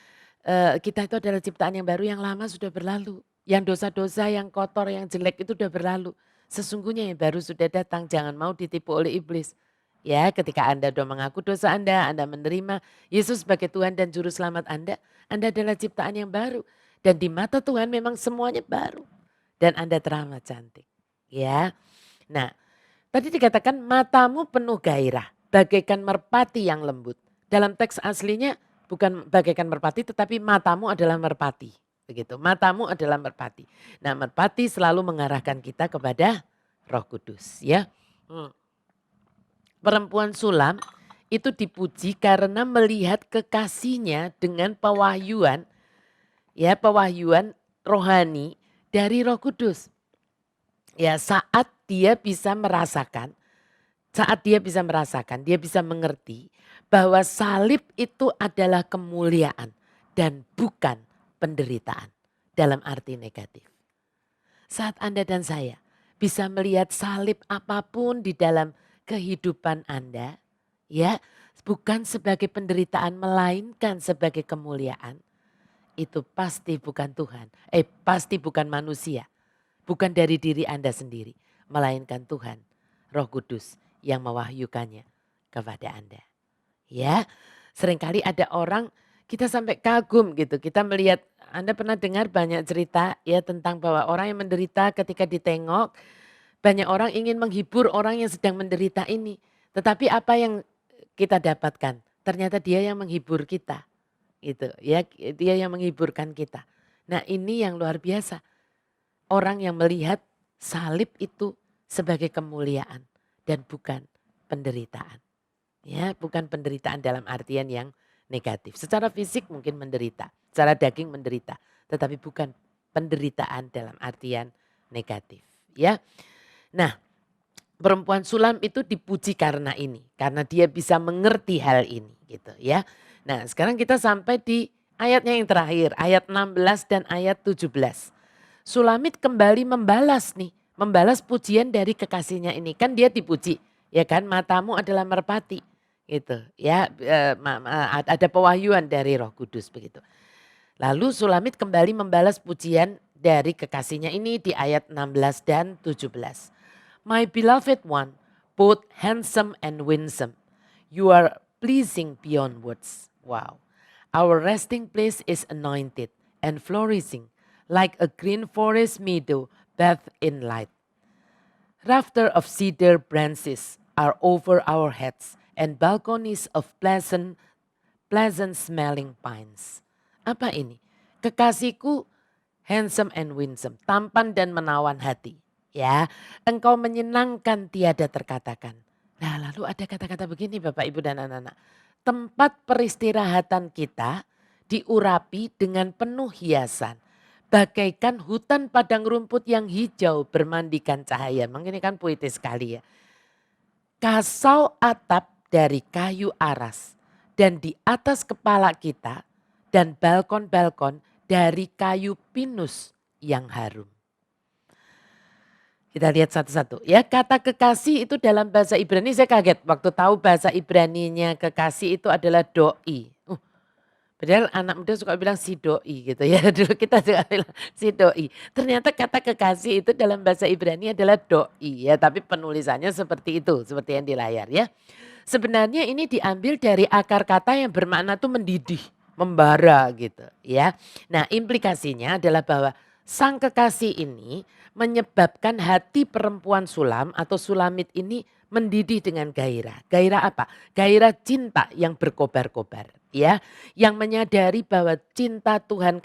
kita itu adalah ciptaan yang baru, yang lama sudah berlalu. Yang dosa-dosa, yang kotor, yang jelek itu sudah berlalu. Sesungguhnya yang baru sudah datang, jangan mau ditipu oleh iblis. Ya, ketika Anda sudah mengaku dosa Anda menerima Yesus sebagai Tuhan dan Juru Selamat Anda adalah ciptaan yang baru. Dan di mata Tuhan memang semuanya baru. Dan Anda teramat cantik. Ya, nah tadi dikatakan matamu penuh gairah, bagaikan merpati yang lembut. Dalam teks aslinya bukan bagaikan merpati tetapi matamu adalah merpati. Begitu, matamu adalah merpati. Nah merpati selalu mengarahkan kita kepada Roh Kudus ya. Perempuan Sulam itu dipuji karena melihat kekasihnya dengan pewahyuan ya, pewahyuan rohani dari Roh Kudus. Ya saat dia bisa merasakan, dia bisa mengerti bahwa salib itu adalah kemuliaan dan bukan penderitaan dalam arti negatif. Saat Anda dan saya bisa melihat salib apapun di dalam kehidupan Anda, ya, bukan sebagai penderitaan melainkan sebagai kemuliaan, itu pasti bukan Tuhan, pasti bukan manusia, bukan dari diri Anda sendiri, melainkan Tuhan, Roh Kudus yang mewahyukannya kepada Anda. Ya, seringkali ada orang kita sampai kagum gitu. Kita melihat, Anda pernah dengar banyak cerita ya tentang bahwa orang yang menderita ketika ditengok, banyak orang ingin menghibur orang yang sedang menderita ini. Tetapi apa yang kita dapatkan? Ternyata dia yang menghibur kita. Gitu ya, dia yang menghiburkan kita. Nah, ini yang luar biasa. Orang yang melihat salib itu sebagai kemuliaan dan bukan penderitaan. Ya, bukan penderitaan dalam artian yang negatif. Secara fisik mungkin menderita, secara daging menderita, tetapi bukan penderitaan dalam artian negatif, ya. Nah, perempuan Sulam itu dipuji karena ini, karena dia bisa mengerti hal ini gitu ya. Nah, sekarang kita sampai di ayatnya yang terakhir, ayat 16 dan ayat 17. Sulamit kembali membalas nih membalas pujian dari kekasihnya ini. Kan dia dipuji, ya kan, matamu adalah merpati gitu ya, ada pewahyuan dari Roh Kudus begitu. Lalu Sulamit kembali membalas pujian dari kekasihnya ini di ayat 16 dan 17. My beloved one, both handsome and winsome, you are pleasing beyond words. Wow. Our resting place is anointed and flourishing like a green forest meadow bathed in light. Rafter of cedar branches are over our heads and balconies of pleasant smelling pines. Apa ini? Kekasihku handsome and winsome, tampan dan menawan hati. Ya, engkau menyenangkan tiada terkatakan. Nah, lalu ada kata-kata begini Bapak Ibu dan anak-anak. Tempat peristirahatan kita diurapi dengan penuh hiasan. Bagaikan hutan padang rumput yang hijau bermandikan cahaya. Memang ini kan puitis sekali ya. Kasau atap dari kayu aras dan di atas kepala kita dan balkon-balkon dari kayu pinus yang harum. Kita lihat satu-satu ya, kata kekasih itu dalam bahasa Ibrani saya kaget waktu tahu bahasa Ibraninya kekasih itu adalah doi. Padahal anak muda suka bilang si doi gitu ya, dulu kita juga bilang si doi. Ternyata kata kekasih itu dalam bahasa Ibrani adalah doi ya, tapi penulisannya seperti itu, seperti yang di layar ya. Sebenarnya ini diambil dari akar kata yang bermakna tuh mendidih, membara gitu ya. Nah implikasinya adalah bahwa sang kekasih ini menyebabkan hati perempuan Sulam atau Sulamit ini mendidih dengan gairah. Gairah apa? Gairah cinta yang berkobar-kobar ya. Yang menyadari bahwa cinta Tuhan,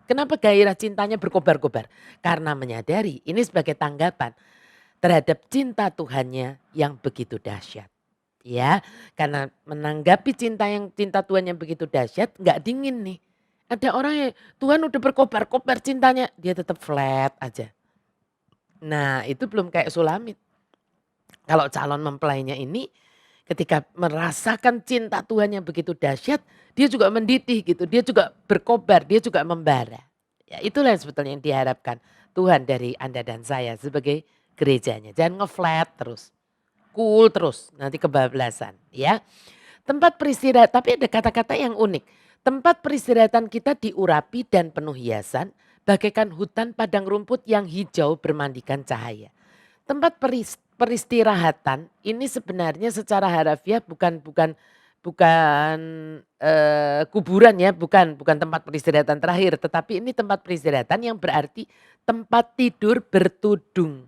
kenapa gairah cintanya berkobar-kobar? Karena menyadari ini sebagai tanggapan terhadap cinta Tuhannya yang begitu dahsyat. Ya, karena menanggapi cinta Tuhan yang begitu dahsyat nggak dingin nih. Ada orang yang Tuhan udah berkobar-kobar cintanya, dia tetap flat aja. Nah itu belum kayak Sulamit. Kalau calon mempelainya ini ketika merasakan cinta Tuhan yang begitu dahsyat, dia juga mendidih gitu, dia juga berkobar, dia juga membara. Ya itulah yang sebetulnya yang diharapkan Tuhan dari Anda dan saya sebagai gerejanya. Jangan ngeflat terus, cool terus, nanti kebablasan ya. Tempat peristirahatan, tapi ada kata-kata yang unik. Tempat peristirahatan kita diurapi dan penuh hiasan, bagaikan hutan padang rumput yang hijau bermandikan cahaya. Tempat peristirahatan ini sebenarnya secara harafiah bukan kuburan ya, bukan tempat peristirahatan terakhir, tetapi ini tempat peristirahatan yang berarti tempat tidur bertudung.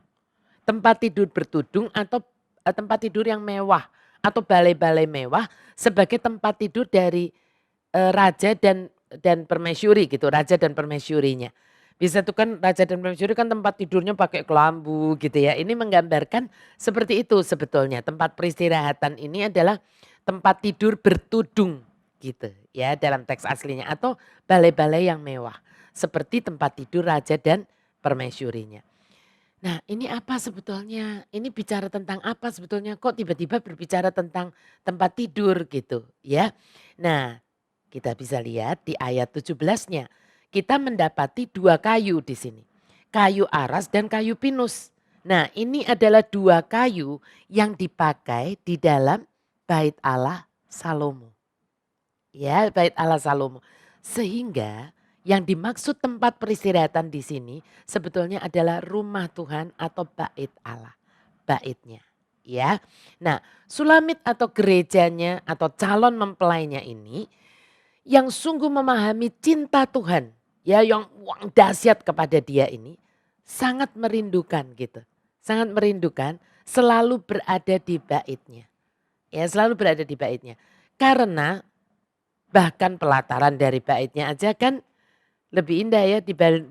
Tempat tidur bertudung atau tempat tidur yang mewah atau balai-balai mewah sebagai tempat tidur dari raja dan permaisuri gitu, raja dan permaisurinya. Bisa tuh kan raja dan permaisuri kan tempat tidurnya pakai kelambu gitu ya. Ini menggambarkan seperti itu sebetulnya. Tempat peristirahatan ini adalah tempat tidur bertudung gitu ya dalam teks aslinya atau balai-balai yang mewah seperti tempat tidur raja dan permaisurinya. Nah ini apa sebetulnya? Ini bicara tentang apa sebetulnya? Kok tiba-tiba berbicara tentang tempat tidur gitu ya. Nah kita bisa lihat di ayat 17-nya. Kita mendapati dua kayu di sini. Kayu aras dan kayu pinus. Nah ini adalah dua kayu yang dipakai di dalam bait Allah Salomo. Ya bait Allah Salomo. Sehingga yang dimaksud tempat peristirahatan di sini sebetulnya adalah rumah Tuhan atau bait Allah. Baitnya. Ya. Nah Sulamit atau gerejanya atau calon mempelainya ini yang sungguh memahami cinta Tuhan, ya yang dahsyat kepada dia ini sangat merindukan gitu. Sangat merindukan selalu berada di baitnya. Ya selalu berada di baitnya. Karena bahkan pelataran dari baitnya aja kan lebih indah ya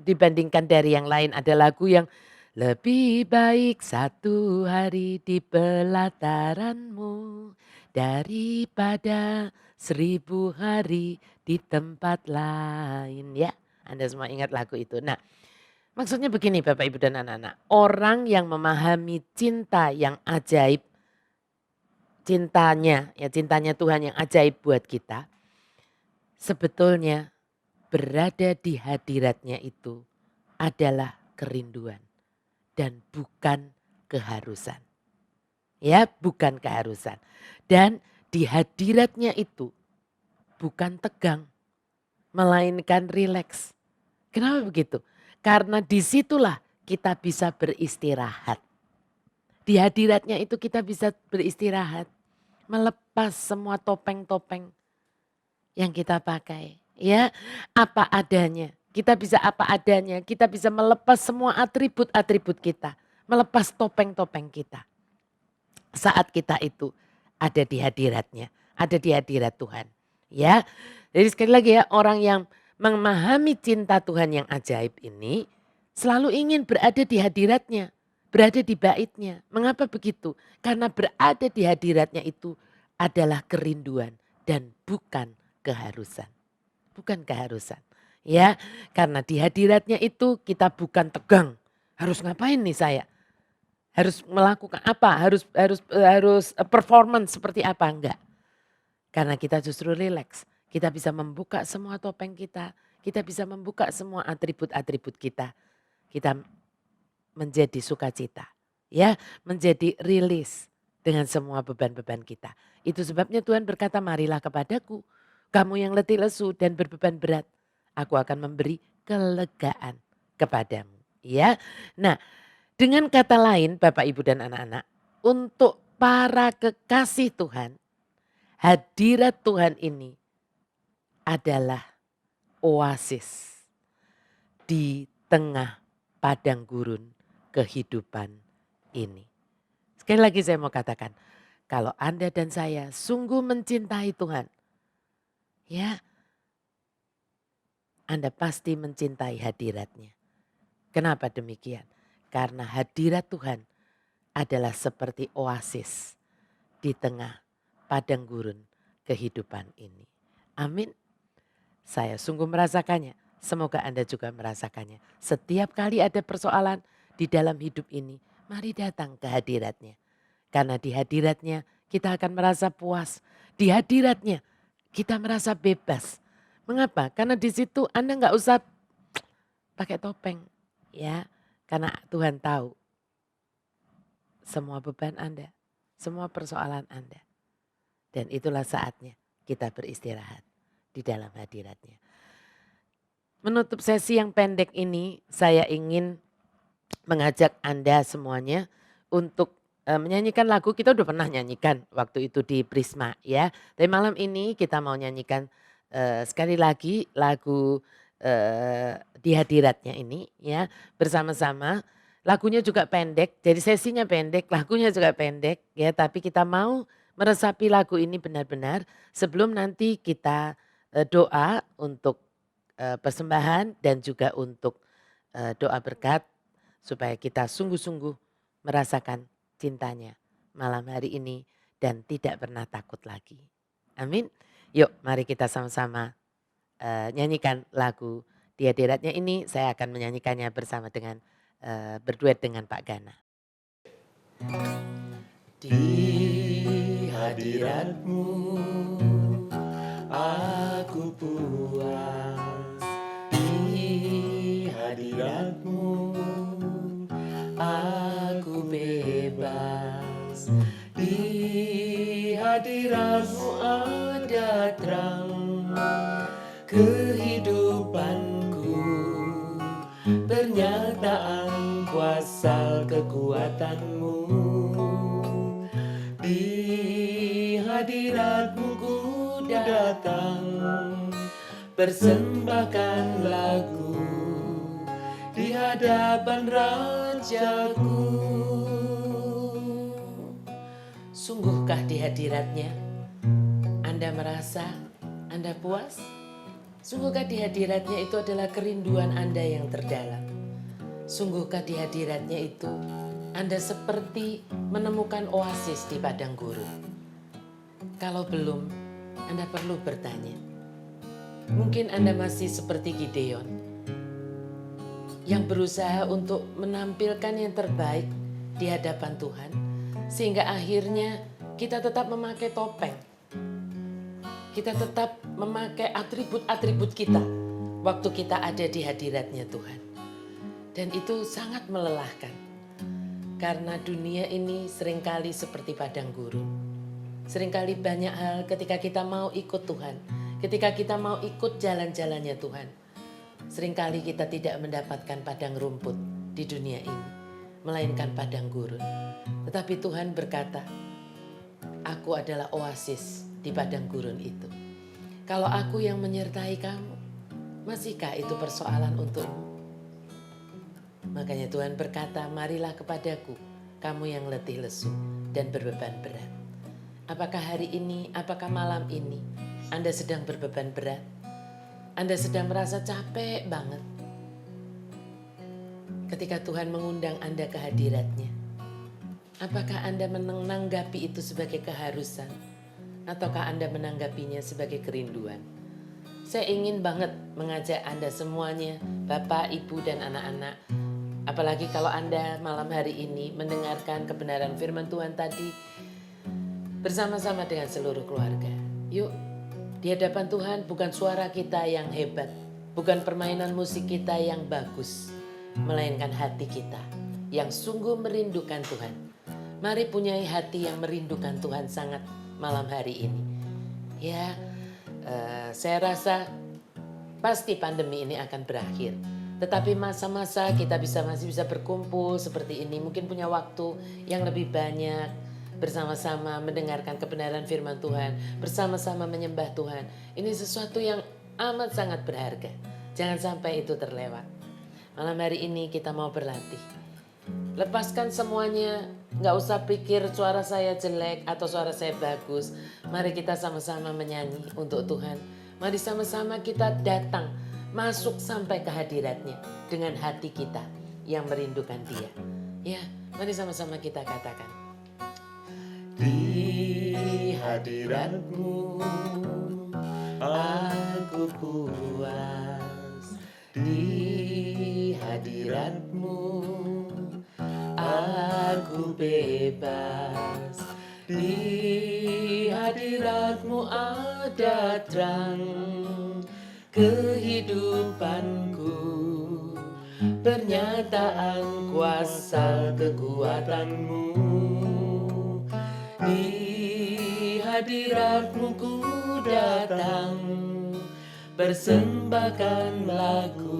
dibandingkan dari yang lain. Ada lagu yang lebih baik satu hari di pelataranmu daripada 1000 hari di tempat lain ya. Anda semua ingat lagu itu. Nah maksudnya begini Bapak Ibu dan anak-anak. Orang yang memahami cinta yang ajaib. Cintanya Tuhan yang ajaib buat kita. Sebetulnya berada di hadiratnya itu adalah kerinduan. dan bukan keharusan. Ya, bukan keharusan. Dan di hadiratnya itu bukan tegang, melainkan rileks. Kenapa begitu? Karena disitulah kita bisa beristirahat. Di hadiratnya itu kita bisa beristirahat. Melepas semua topeng-topeng yang kita pakai. Ya, apa adanya. Kita bisa apa adanya. Kita bisa melepas semua atribut-atribut kita. Melepas topeng-topeng kita. Saat kita itu ada di hadiratnya. Ada di hadirat Tuhan. Ya, jadi sekali lagi ya, orang yang memahami cinta Tuhan yang ajaib ini selalu ingin berada di hadiratnya, berada di baitnya. Mengapa begitu? Karena berada di hadiratnya itu adalah kerinduan dan bukan keharusan. Bukan keharusan. Ya, karena di hadiratnya itu kita bukan tegang. Harus ngapain nih saya? Harus melakukan apa? Harus performance seperti apa? Enggak. Karena kita justru rileks. Kita bisa membuka semua topeng kita. Kita bisa membuka semua atribut-atribut kita. Kita menjadi sukacita. Ya, menjadi rilis dengan semua beban-beban kita. Itu sebabnya Tuhan berkata, marilah kepadaku. Kamu yang letih lesu dan berbeban berat. Aku akan memberi kelegaan kepadamu. Ya, nah dengan kata lain Bapak Ibu dan anak-anak. Untuk para kekasih Tuhan. Hadirat Tuhan ini adalah oasis di tengah padang gurun kehidupan ini. Sekali lagi saya mau katakan, kalau Anda dan saya sungguh mencintai Tuhan, ya Anda pasti mencintai hadiratnya. Kenapa demikian? Karena hadirat Tuhan adalah seperti oasis di tengah padang gurun kehidupan ini. Amin. Saya sungguh merasakannya. Semoga Anda juga merasakannya. Setiap kali ada persoalan di dalam hidup ini, mari datang ke hadiratnya. Karena di hadiratnya kita akan merasa puas. Di hadiratnya kita merasa bebas. Mengapa? Karena di situ Anda nggak usah pakai topeng. Ya, karena Tuhan tahu semua beban Anda, semua persoalan Anda. Dan itulah saatnya kita beristirahat di dalam hadiratnya. Menutup sesi yang pendek ini, saya ingin mengajak Anda semuanya untuk menyanyikan lagu. Kita udah pernah nyanyikan waktu itu di Prisma ya. Tapi malam ini kita mau nyanyikan sekali lagi lagu di hadiratnya ini ya bersama-sama. Lagunya juga pendek, jadi sesinya pendek, lagunya juga pendek ya. Tapi kita mau meresapi lagu ini benar-benar sebelum nanti kita doa untuk persembahan dan juga untuk doa berkat supaya kita sungguh-sungguh merasakan cintanya malam hari ini dan tidak pernah takut lagi. Amin. Yuk mari kita sama-sama nyanyikan lagu di hadiratnya ini. Saya akan menyanyikannya bersama dengan berduet dengan Pak Gana. Di hadiratmu aku puas, di hadiratmu aku bebas, di hadiratmu ada terang kehidupanku, pernyataan kuasa kekuatanmu. Di hadiratmu ku datang, persembahkan lagu di hadapan Rajaku. Sungguhkah di hadiratnya Anda merasa Anda puas? Sungguhkah di hadiratnya itu adalah kerinduan Anda yang terdalam? Sungguhkah di hadiratnya itu Anda seperti menemukan oasis di padang gurun? Kalau belum, Anda perlu bertanya. Mungkin Anda masih seperti Gideon yang berusaha untuk menampilkan yang terbaik di hadapan Tuhan, sehingga akhirnya kita tetap memakai topeng. Kita tetap memakai atribut-atribut kita waktu kita ada di hadiratnya Tuhan. Dan itu sangat melelahkan. Karena dunia ini seringkali seperti padang gurun. Seringkali banyak hal ketika kita mau ikut Tuhan, ketika kita mau ikut jalan-jalannya Tuhan, seringkali kita tidak mendapatkan padang rumput di dunia ini, melainkan padang gurun. Tetapi Tuhan berkata, aku adalah oasis di padang gurun itu. Kalau aku yang menyertai kamu, masihkah itu persoalan untukmu? Makanya Tuhan berkata, marilah kepadaku, kamu yang letih lesu dan berbeban berat. Apakah hari ini, apakah malam ini Anda sedang berbeban berat? Anda sedang merasa capek banget. Ketika Tuhan mengundang Anda ke hadiratnya, apakah Anda menanggapi itu sebagai keharusan? Ataukah Anda menanggapinya sebagai kerinduan? Saya ingin banget mengajak Anda semuanya, Bapak, Ibu, dan anak-anak, apalagi kalau Anda malam hari ini mendengarkan kebenaran firman Tuhan tadi bersama-sama dengan seluruh keluarga. Yuk, di hadapan Tuhan bukan suara kita yang hebat, bukan permainan musik kita yang bagus, melainkan hati kita yang sungguh merindukan Tuhan. Mari punyai hati yang merindukan Tuhan sangat malam hari ini. Ya, saya rasa pasti pandemi ini akan berakhir. Tetapi masa-masa kita masih bisa berkumpul seperti ini, mungkin punya waktu yang lebih banyak bersama-sama mendengarkan kebenaran firman Tuhan, bersama-sama menyembah Tuhan. Ini sesuatu yang amat sangat berharga. Jangan sampai itu terlewat. Malam hari ini kita mau berlatih. Lepaskan semuanya, gak usah pikir suara saya jelek atau suara saya bagus. Mari kita sama-sama menyanyi untuk Tuhan. Mari sama-sama kita datang, masuk sampai ke hadiratnya dengan hati kita yang merindukan Dia. Ya, mari sama-sama kita katakan. Di hadiratmu aku puas, di hadiratmu aku bebas, di hadiratmu ada terang kehidupanku, pernyataan kuasa kekuatanmu. Di hadiratmu ku datang, persembahkan lagu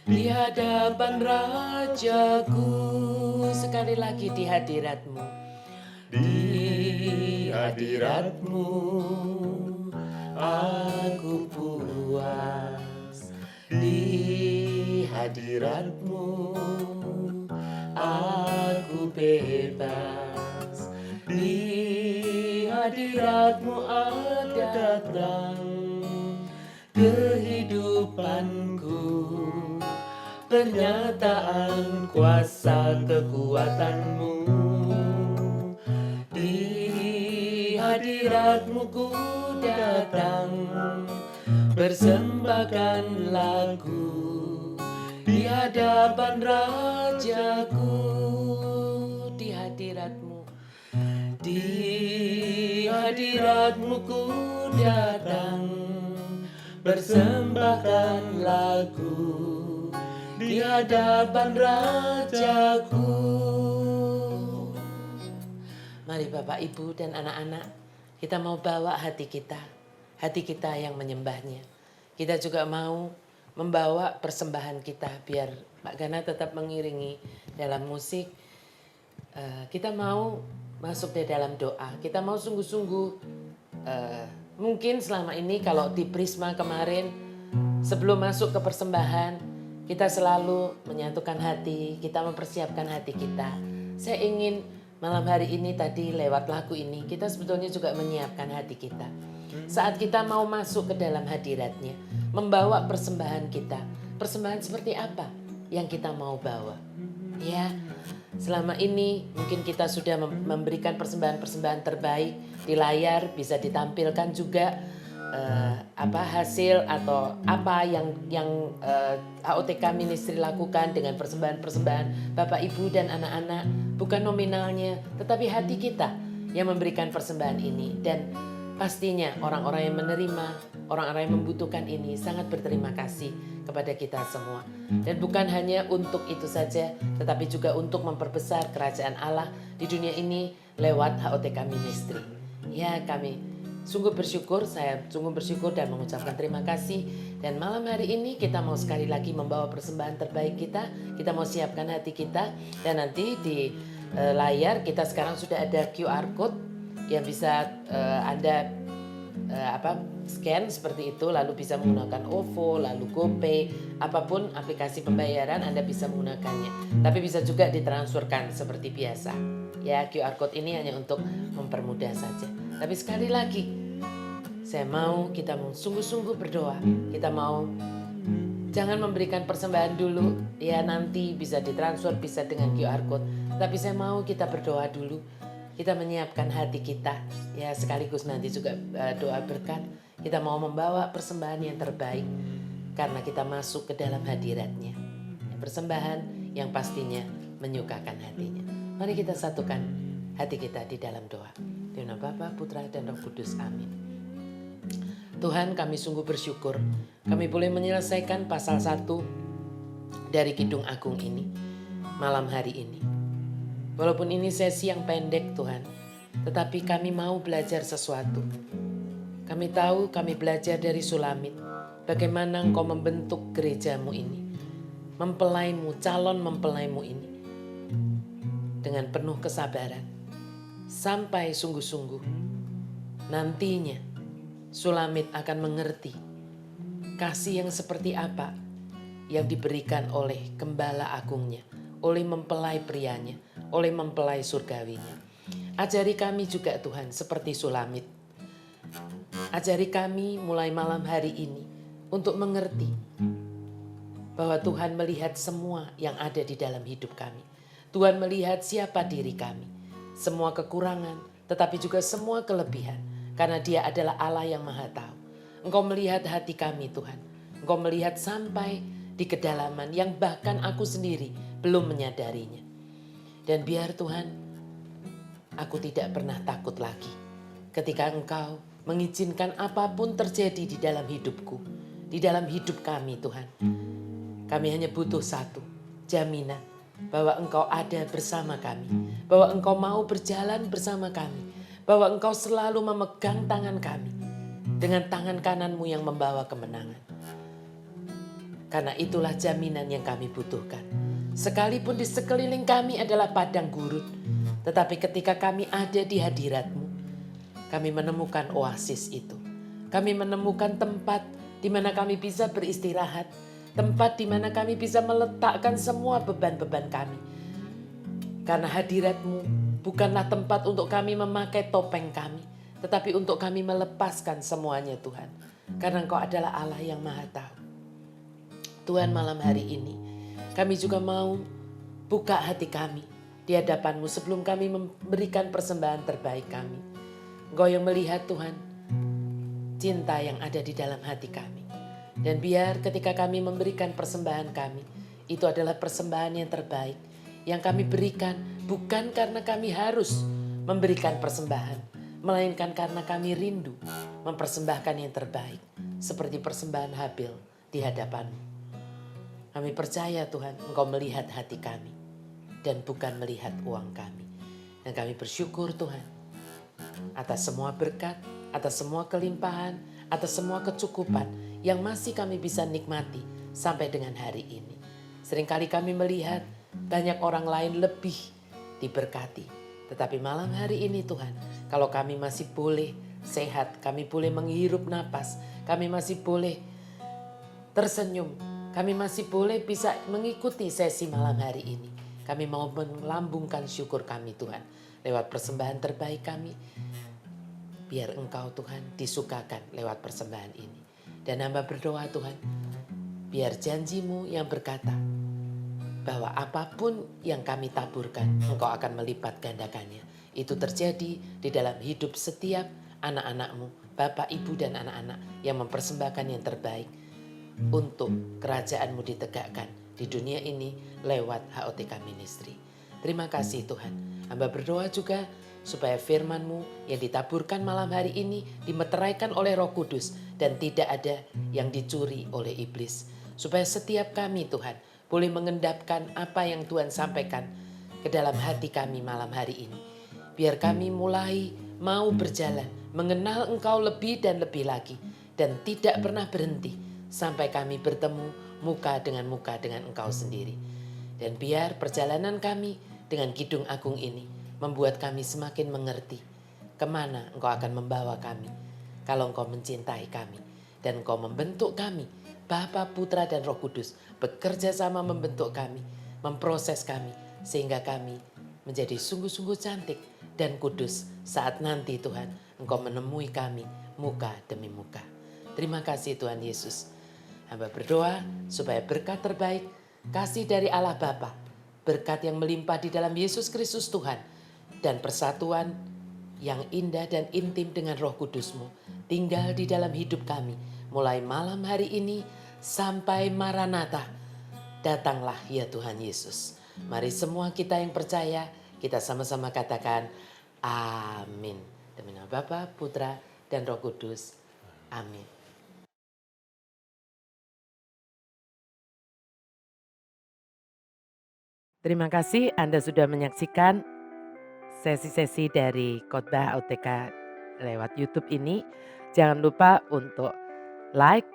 di hadapan Rajaku. Sekali lagi di hadiratmu, di hadiratmu aku puas, di hadiratmu aku bebas, di hadiratmu ada terang kehidupanku, pernyataan kuasa kekuatanmu. Di hadiratmu ku datang, persembahkan lagu di hadapan Rajaku. Di hadiratmu, di hadiratmu ku datang, persembahkan lagu di hadapan Rajaku. Mari Bapak, Ibu, dan anak-anak, kita mau bawa hati kita yang menyembahnya. Kita juga mau membawa persembahan kita, biar Mbak Gana tetap mengiringi dalam musik. Kita mau masuk di dalam doa, kita mau sungguh-sungguh, mungkin selama ini kalau di Prisma kemarin, sebelum masuk ke persembahan, kita selalu menyatukan hati, kita mempersiapkan hati kita. Saya ingin malam hari ini tadi lewat lagu ini, kita sebetulnya juga menyiapkan hati kita. Saat kita mau masuk ke dalam hadiratnya, membawa persembahan kita. Persembahan seperti apa yang kita mau bawa? Ya, selama ini mungkin kita sudah memberikan persembahan-persembahan terbaik di layar, bisa ditampilkan juga hasil atau apa yang AOTK Ministry lakukan dengan persembahan-persembahan Bapak, Ibu, dan anak-anak. Bukan nominalnya, tetapi hati kita yang memberikan persembahan ini. Dan pastinya orang-orang yang menerima orang-orang yang membutuhkan ini sangat berterima kasih kepada kita semua. Dan bukan hanya untuk itu saja, tetapi juga untuk memperbesar kerajaan Allah di dunia ini lewat HOTK Ministry. Ya, kami sungguh bersyukur, saya sungguh bersyukur dan mengucapkan terima kasih. Dan malam hari ini kita mau sekali lagi membawa persembahan terbaik kita mau siapkan hati kita. Dan nanti di layar kita sekarang sudah ada QR Code yang bisa Anda scan seperti itu, lalu bisa menggunakan OVO, lalu GoPay, apapun aplikasi pembayaran Anda bisa menggunakannya. Tapi bisa juga ditransferkan seperti biasa. Ya, QR Code ini hanya untuk mempermudah saja. Tapi sekali lagi, kita mau sungguh-sungguh berdoa. Kita mau jangan memberikan persembahan dulu, ya nanti bisa ditransfer, bisa dengan QR Code. Tapi saya mau kita berdoa dulu. Kita menyiapkan hati kita, ya sekaligus nanti juga doa berkat. Kita mau membawa persembahan yang terbaik karena kita masuk ke dalam hadiratnya. Persembahan yang pastinya menyukakan hatinya. Mari kita satukan hati kita di dalam doa. Di nama Bapa, Putra, dan Roh Kudus. Amin. Tuhan, kami sungguh bersyukur kami boleh menyelesaikan pasal 1 dari Kidung Agung ini malam hari ini. Walaupun ini sesi yang pendek Tuhan, tetapi kami mau belajar sesuatu. Kami tahu kami belajar dari Sulamit, bagaimana Engkau membentuk gerejamu ini, mempelaimu, calon mempelaimu ini, dengan penuh kesabaran, sampai sungguh-sungguh nantinya Sulamit akan mengerti kasih yang seperti apa yang diberikan oleh Gembala Agungnya, oleh mempelai prianya, oleh mempelai surgawinya. Ajari kami juga Tuhan seperti Sulamit. Ajari kami mulai malam hari ini untuk mengerti bahwa Tuhan melihat semua yang ada di dalam hidup kami. Tuhan melihat siapa diri kami, semua kekurangan tetapi juga semua kelebihan, karena Dia adalah Allah yang Maha Tahu. Engkau melihat hati kami Tuhan. Engkau melihat sampai di kedalaman yang bahkan aku sendiri belum menyadarinya. Dan biar Tuhan, aku tidak pernah takut lagi ketika Engkau mengizinkan apapun terjadi di dalam hidupku, di dalam hidup kami Tuhan. Kami hanya butuh satu, jaminan bahwa Engkau ada bersama kami, bahwa Engkau mau berjalan bersama kami, bahwa Engkau selalu memegang tangan kami dengan tangan kananmu yang membawa kemenangan. Karena itulah jaminan yang kami butuhkan. Sekalipun di sekeliling kami adalah padang gurun, tetapi ketika kami ada di hadirat-Mu, kami menemukan oasis itu. Kami menemukan tempat di mana kami bisa beristirahat, tempat di mana kami bisa meletakkan semua beban-beban kami. Karena hadirat-Mu bukanlah tempat untuk kami memakai topeng kami, tetapi untuk kami melepaskan semuanya Tuhan. Karena Engkau adalah Allah yang Maha Tahu. Tuhan, malam hari ini kami juga mau buka hati kami di hadapan-Mu sebelum kami memberikan persembahan terbaik kami. Engkau yang melihat Tuhan cinta yang ada di dalam hati kami. Dan biar ketika kami memberikan persembahan kami, itu adalah persembahan yang terbaik yang kami berikan bukan karena kami harus memberikan persembahan, melainkan karena kami rindu mempersembahkan yang terbaik seperti persembahan Habil di hadapan-Mu. Kami percaya Tuhan, Engkau melihat hati kami dan bukan melihat uang kami. Dan kami bersyukur Tuhan atas semua berkat, atas semua kelimpahan, atas semua kecukupan yang masih kami bisa nikmati sampai dengan hari ini. Seringkali kami melihat banyak orang lain lebih diberkati. Tetapi malam hari ini Tuhan, kalau kami masih boleh sehat, kami boleh menghirup napas, kami masih boleh tersenyum, kami masih boleh bisa mengikuti sesi malam hari ini. Kami mau melambungkan syukur kami Tuhan lewat persembahan terbaik kami. Biar Engkau Tuhan disukakan lewat persembahan ini. Dan hamba berdoa Tuhan, biar janji-Mu yang berkata bahwa apapun yang kami taburkan, Engkau akan melipat gandakannya. Itu terjadi di dalam hidup setiap anak-anak-Mu, Bapak, Ibu, dan anak-anak yang mempersembahkan yang terbaik untuk kerajaan-Mu ditegakkan di dunia ini lewat HOTK Ministry. Terima kasih Tuhan. Hamba berdoa juga supaya firman-Mu yang ditaburkan malam hari ini dimeteraikan oleh Roh Kudus dan tidak ada yang dicuri oleh iblis. Supaya setiap kami Tuhan boleh mengendapkan apa yang Tuhan sampaikan ke dalam hati kami malam hari ini. Biar kami mulai mau berjalan, mengenal Engkau lebih dan lebih lagi, dan tidak pernah berhenti sampai kami bertemu muka dengan Engkau sendiri. Dan biar perjalanan kami dengan Kidung Agung ini membuat kami semakin mengerti kemana Engkau akan membawa kami. Kalau Engkau mencintai kami dan Engkau membentuk kami, Bapa, Putra, dan Roh Kudus bekerja sama membentuk kami, memproses kami, sehingga kami menjadi sungguh-sungguh cantik dan kudus saat nanti Tuhan Engkau menemui kami muka demi muka. Terima kasih Tuhan Yesus. Hamba berdoa supaya berkat terbaik, kasih dari Allah Bapa, berkat yang melimpah di dalam Yesus Kristus Tuhan, dan persatuan yang indah dan intim dengan Roh Kudus-Mu tinggal di dalam hidup kami mulai malam hari ini sampai Maranatha. Datanglah ya Tuhan Yesus. Mari semua kita yang percaya, kita sama-sama katakan amin. Demi nama Bapa, Putra, dan Roh Kudus. Amin. Terima kasih Anda sudah menyaksikan sesi-sesi dari khotbah OTK lewat YouTube ini. Jangan lupa untuk like,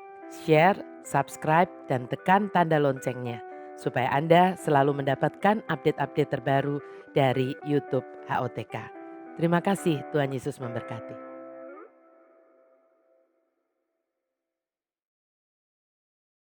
share, subscribe, dan tekan tanda loncengnya supaya Anda selalu mendapatkan update-update terbaru dari YouTube HOTK. Terima kasih, Tuhan Yesus memberkati.